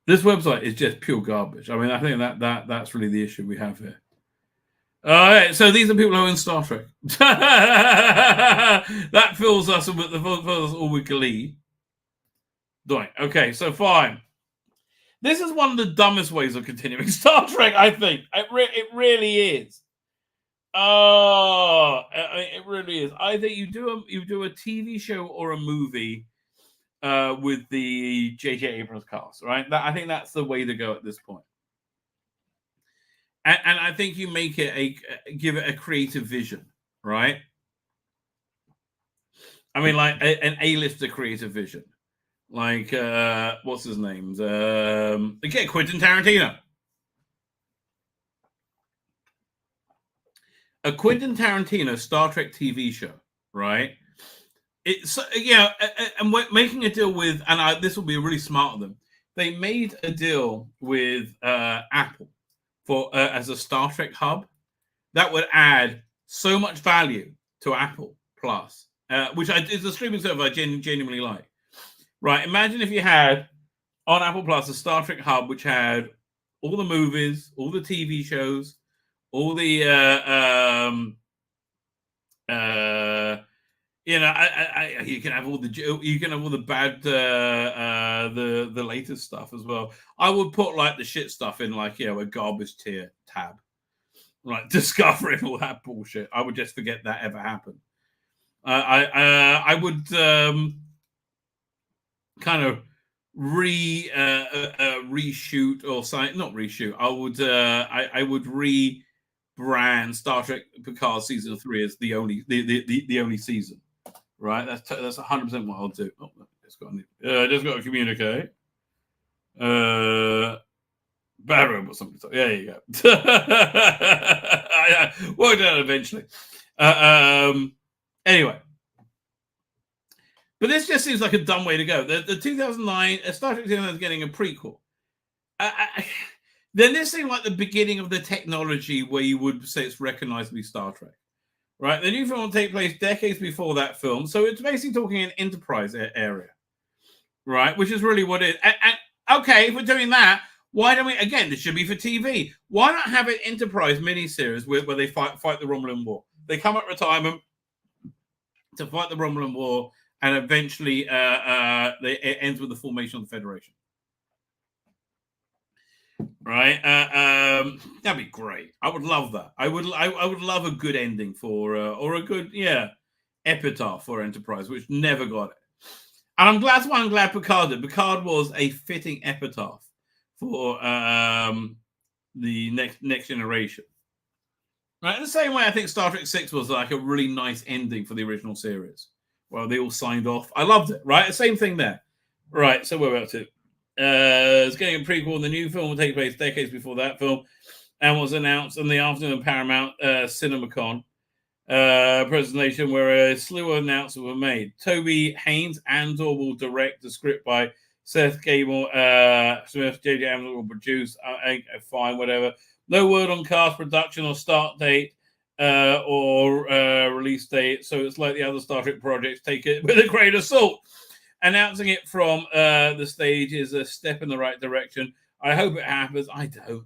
This website is just pure garbage. I mean, I think that's really the issue we have here. All right, so these are people who are in Star Trek. That fills us with all with glee. Right. Okay, so fine. This is one of the dumbest ways of continuing Star Trek, I think. It really is. Oh, it really is. Either you do a TV show or a movie with the J.J. Abrams cast, right? I think that's the way to go at this point. And I think you make it give it a creative vision, right? I mean, like an A-lister creative vision. Like, what's his name? Again, Quentin Tarantino. A Quentin Tarantino Star Trek TV show, right? It's and making a deal with, and this will be really smart of them. They made a deal with Apple for as a Star Trek hub that would add so much value to Apple Plus, which is a streaming service I genuinely like. Right? Imagine if you had on Apple Plus a Star Trek hub which had all the movies, all the TV shows, all the you can have all the bad the latest stuff as well. I would put like the shit stuff in like a garbage tier tab, right? Discovering all that bullshit. I would just forget that ever happened. I would kind of reshoot or not reshoot. I would rebrand Star Trek Picard season 3 as the only season. Right, that's 100% what I'll do. Oh, just got to communicate. Bad robot something. There you go. Worked out eventually. Anyway, but this just seems like a dumb way to go. The 2009 Star Trek 2009 is getting a prequel. Then this seemed like the beginning of the technology where you would say it's recognizably Star Trek. Right, the new film will take place decades before that film, so it's basically talking an Enterprise area, right? Which is really what it is. And okay, if we're doing that, why don't we? Again, this should be for TV. Why not have an Enterprise miniseries where they fight the Romulan War? They come at retirement to fight the Romulan War, and eventually it ends with the formation of the Federation. right? That'd be great. I would love that. I would love a good ending for or a good epitaph for Enterprise, which never got it. And that's why I'm glad Picard did. Picard was a fitting epitaph for the next generation. Right, in the same way, I think Star Trek 6 was like a really nice ending for the original series. Well, they all signed off. I loved it, right? Same thing there. Right, so we're about to. It's getting a prequel. The new film will take place decades before that film and was announced in the afternoon of Paramount CinemaCon presentation where a slew of announcements were made. Toby Haynes Andor will direct, the script by Seth Gable Smith, J.J. Abrams will produce. Fine, whatever. No word on cast, production, or start date or release date. So it's like the other Star Trek projects. Take it with a grain of salt. Announcing it from the stage is a step in the right direction. I hope it happens. I don't.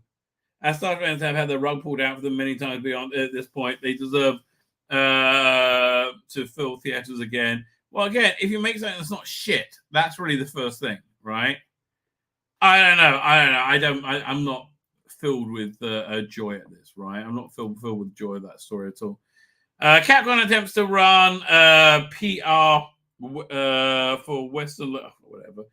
As Star Trek fans have had the rug pulled out for them many times beyond at this point, they deserve to fill theaters again. Well, again, if you make something that's not shit, that's really the first thing, right? I don't know. I'm not filled with joy at this, right? I'm not filled with joy of that story at all. Capcom attempts to run PR for Western, whatever.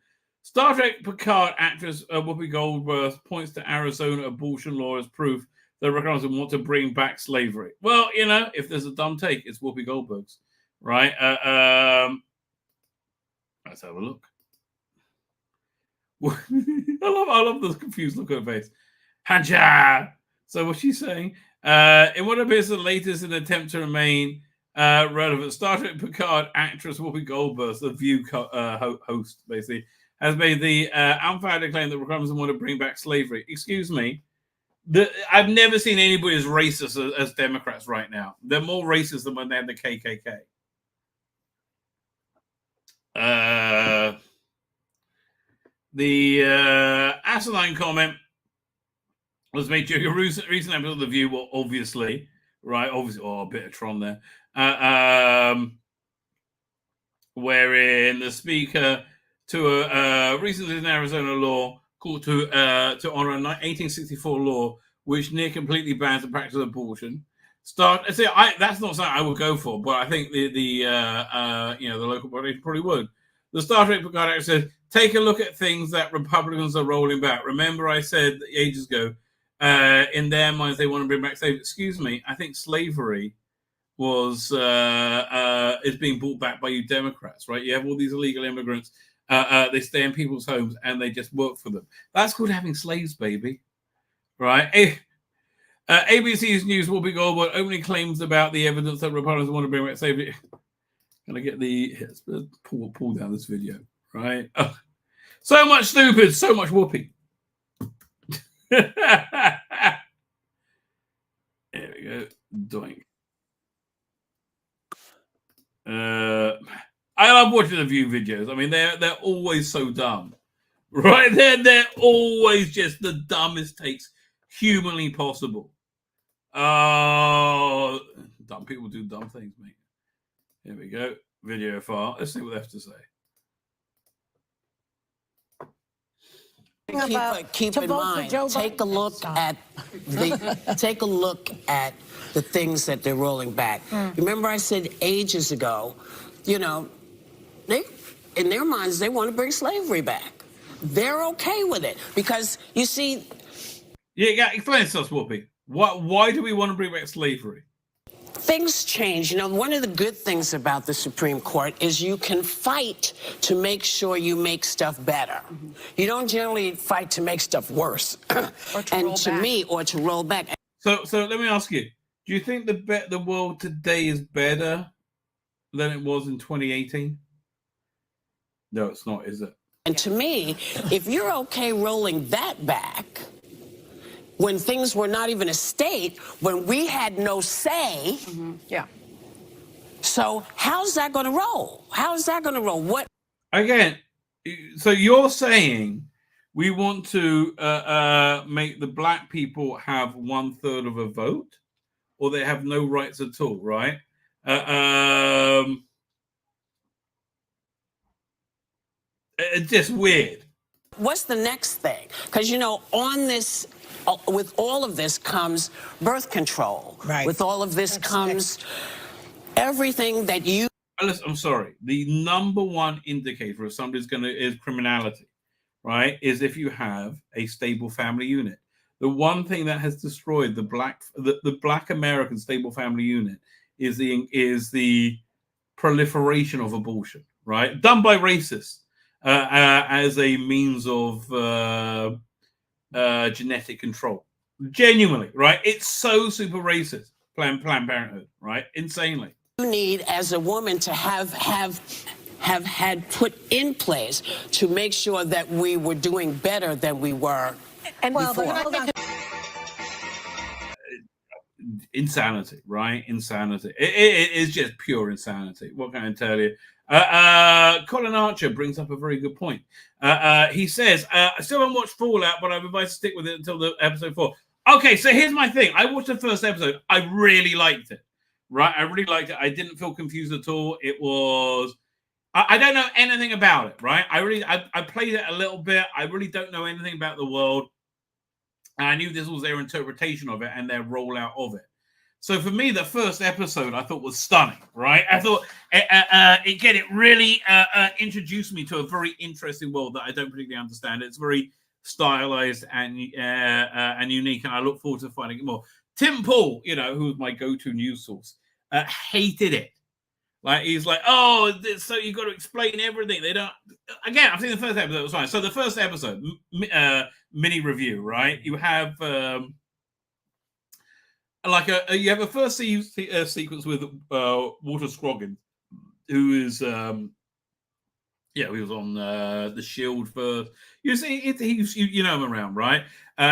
Star Trek Picard actress Whoopi Goldberg points to Arizona abortion law as proof that Republicans want to bring back slavery. Well, if there's a dumb take, it's Whoopi Goldberg's, right? Let's have a look. I love the confused look on her face. Haja. So what's she saying? In what appears the latest in an attempt to remain relevant, Star Trek Picard actress Whoopi Goldberg, the View host, basically, has made the unfounded claim that Republicans want to bring back slavery. Excuse me. I've never seen anybody as racist as Democrats right now. They're more racist than when they had the KKK. The asinine comment was made during a recent episode of The View, well, obviously, a bit of Tron there, wherein the speaker to a recently in Arizona law called to honor a 1864 law which near completely bans the practice of abortion. That's not something I would go for, but I think the local body probably would. The Star Trek Picard actor said, "Take a look at things that Republicans are rolling back. Remember, I said ages ago, in their minds they want to bring back slavery. Excuse me, I think slavery was is being brought back by you Democrats, right? You have all these illegal immigrants. They stay in people's homes and they just work for them. That's called having slaves, baby, right?" ABC's News Whoopi Goldberg openly claims about the evidence that Republicans want to bring back slavery. Can I get let's pull down this video, right? Oh, so much stupid, so much Whoopi. There we go. Doink. I love watching the View videos. I mean, they're always so dumb, right? They're always just the dumbest takes humanly possible. Oh, dumb people do dumb things, mate. Here we go. Video file. Let's see what they have to say. Keep in mind. Take a look at the things that they're rolling back. Remember, I said ages ago, they in their minds they want to bring slavery back. They're okay with it because you see. Yeah, explain it to us, Whoopi. Why do we want to bring back slavery? Things change. One of the good things about the Supreme Court is you can fight to make sure you make stuff better. You don't generally fight to make stuff worse. Or to roll back. So let me ask you, do you think the world today is better than it was in 2018? No, it's not, is it? And to me, if you're okay rolling that back, when things were not even a state, when we had no say. Yeah. So how's that going to roll? How's that going to roll? What? Again, so you're saying we want to make the black people have 1/3 of a vote, or they have no rights at all, right? It's just weird. What's the next thing? Because, on this with all of this comes birth control. Right. With all of this comes everything that you. I'm sorry. The number one indicator of somebody's is criminality, right? Is if you have a stable family unit. The one thing that has destroyed the black American stable family unit is the proliferation of abortion, right? Done by racists as a means of genetic control. Genuinely, right? It's so super racist. Planned Parenthood, right? Insanely. You need as a woman to have had put in place to make sure that we were doing better than we were before. Insanity, right? Insanity. It is just pure insanity. What can I tell you? Colin Archer brings up a very good point. He says, I still haven't watched Fallout, but I've advised to stick with it until the episode 4. Okay, so here's my thing. I watched the first episode. I really liked it, right? I really liked it. I didn't feel confused at all. It was... I don't know anything about it, right? I played it a little bit. I really don't know anything about the world. And I knew this was their interpretation of it and their rollout of it. So for me, the first episode I thought was stunning, right? I thought it really introduced me to a very interesting world that I don't particularly understand. It's very stylized and unique, and I look forward to finding it more. Tim Pool, who's my go-to news source, hated it. Like, he's like, oh, so you got to explain everything. They don't. Again, I've seen the first episode. It was fine. So the first episode, mini review, right? You have you have a first sequence with Walter Scroggins, who is he was on the Shield first. You see, you know him around, right?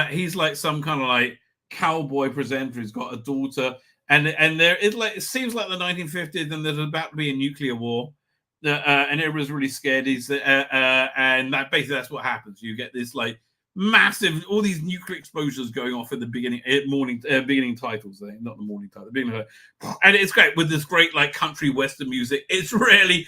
He's like some kind of like cowboy presenter who's got a daughter. And it seems like the 1950s, and there's about to be a nuclear war, and everyone's really scared. And that's what happens. You get this like massive, all these nuclear explosions going off in the beginning titles, not the morning title, and it's great with this great like country western music. It's really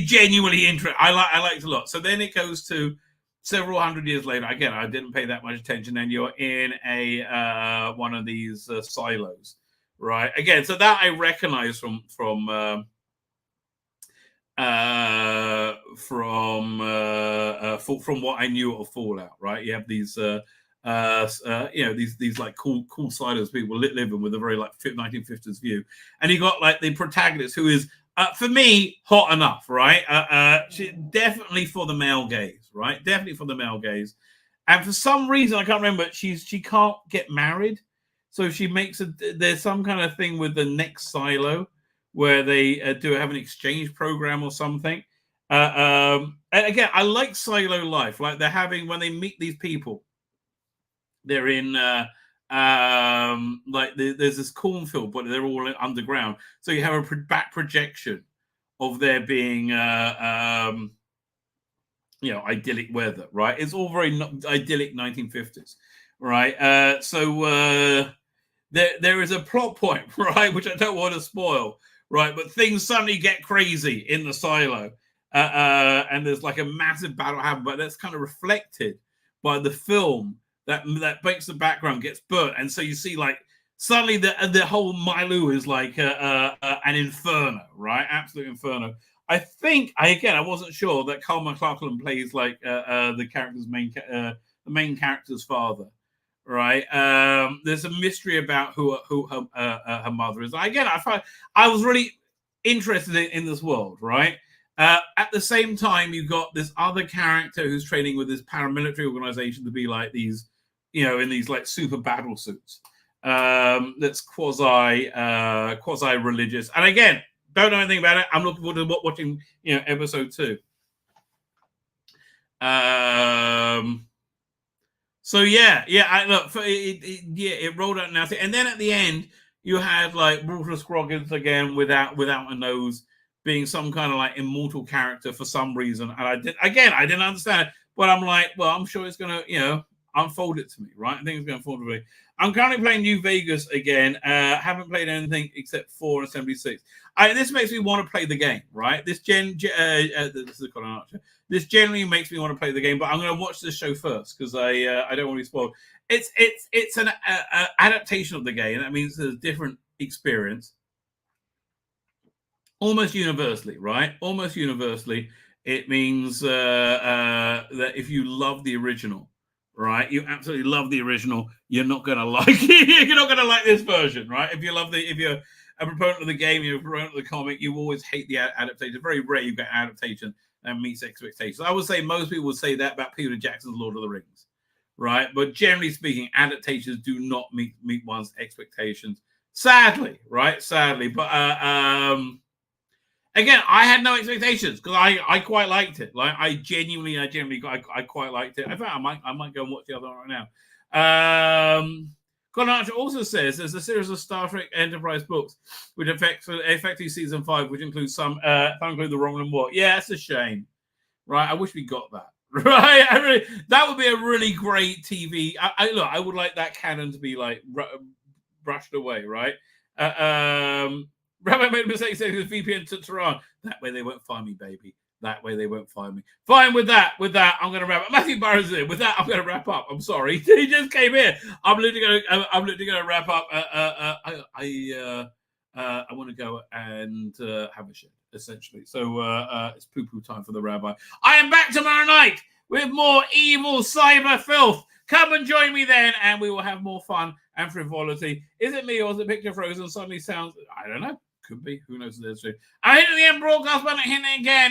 genuinely interesting. I like it a lot. So then it goes to several hundred years later. Again, I didn't pay that much attention. And you're in a one of these silos. Right. Again, so that I recognize from what I knew of Fallout. Right. You have these these like cool silos people living with a very like 1950s view, and you got like the protagonist who is for me hot enough. Right. She definitely for the male gaze. Right. Definitely for the male gaze, and for some reason I can't remember. She can't get married. So she there's some kind of thing with the next silo where they have an exchange program or something. And again, I like silo life. Like they're having, when they meet these people, they're in, there's this cornfield, but they're all underground. So you have a back projection of there being, idyllic weather, right? It's all very idyllic 1950s, right? There is a plot point, right, which I don't want to spoil, right, but things suddenly get crazy in the silo, and there's like a massive battle happening, but that's kind of reflected by the film that makes the background gets burnt, and so you see like suddenly the whole milieu is like an inferno, right, absolute inferno. I think I wasn't sure that Carl McLachlan plays like the main character's father. Right, there's a mystery about who her mother is. Again, I was really interested in this world. Right, at the same time, you got this other character who's training with this paramilitary organization to be like these, in these like super battle suits. That's quasi religious. And again, don't know anything about it. I'm looking forward to watching episode 2. So it rolled out now, and then at the end you had like Walter Scroggins again without a nose, being some kind of like immortal character for some reason, and I didn't understand it, but I'm like, well, I'm sure it's gonna, unfold it to me, right? I think it's going to unfold to me. I'm currently playing New Vegas again. Haven't played anything except 4 and 76. This makes me want to play the game, right? This is Colin Archer. This generally makes me want to play the game, but I'm going to watch this show first because I don't want to be spoiled. It's an adaptation of the game. That means it's a different experience. Almost universally, right? Almost universally, it means that if you love the original, right? You absolutely love the original. You're not going to like it. You're not going to like this version, right? If you're a proponent of the game, you're a proponent of the comic, you always hate the adaptation. Very rare you get an adaptation that meets expectations. I would say most people would say that about Peter Jackson's Lord of the Rings, right? But generally speaking, adaptations do not meet one's expectations. Sadly, right? Sadly. But again, I had no expectations because I quite liked it. Like I genuinely quite liked it. In fact, I might go and watch the other one right now. Colin Archer also says there's a series of Star Trek Enterprise books which effectively season 5, which includes include the Romulan War. Yeah, it's a shame, right? I wish we got that. Right, that would be a really great TV. I would like that canon to be like brushed away, right? Rabbi made a mistake saying his VPN to Tehran. That way they won't find me, baby. That way they won't find me. Fine with that. With that, I'm going to wrap up. Matthew Barron's in. With that, I'm going to wrap up. I'm sorry, he just came here. I'm literally going to wrap up. I want to go and have a shit, essentially. So it's poo-poo time for the Rabbi. I am back tomorrow night with more evil cyber filth. Come and join me then, and we will have more fun and frivolity. Is it me or is the picture frozen? Suddenly sounds, I don't know. Could be. Who knows? I'm hitting the end broadcast button, hitting it again.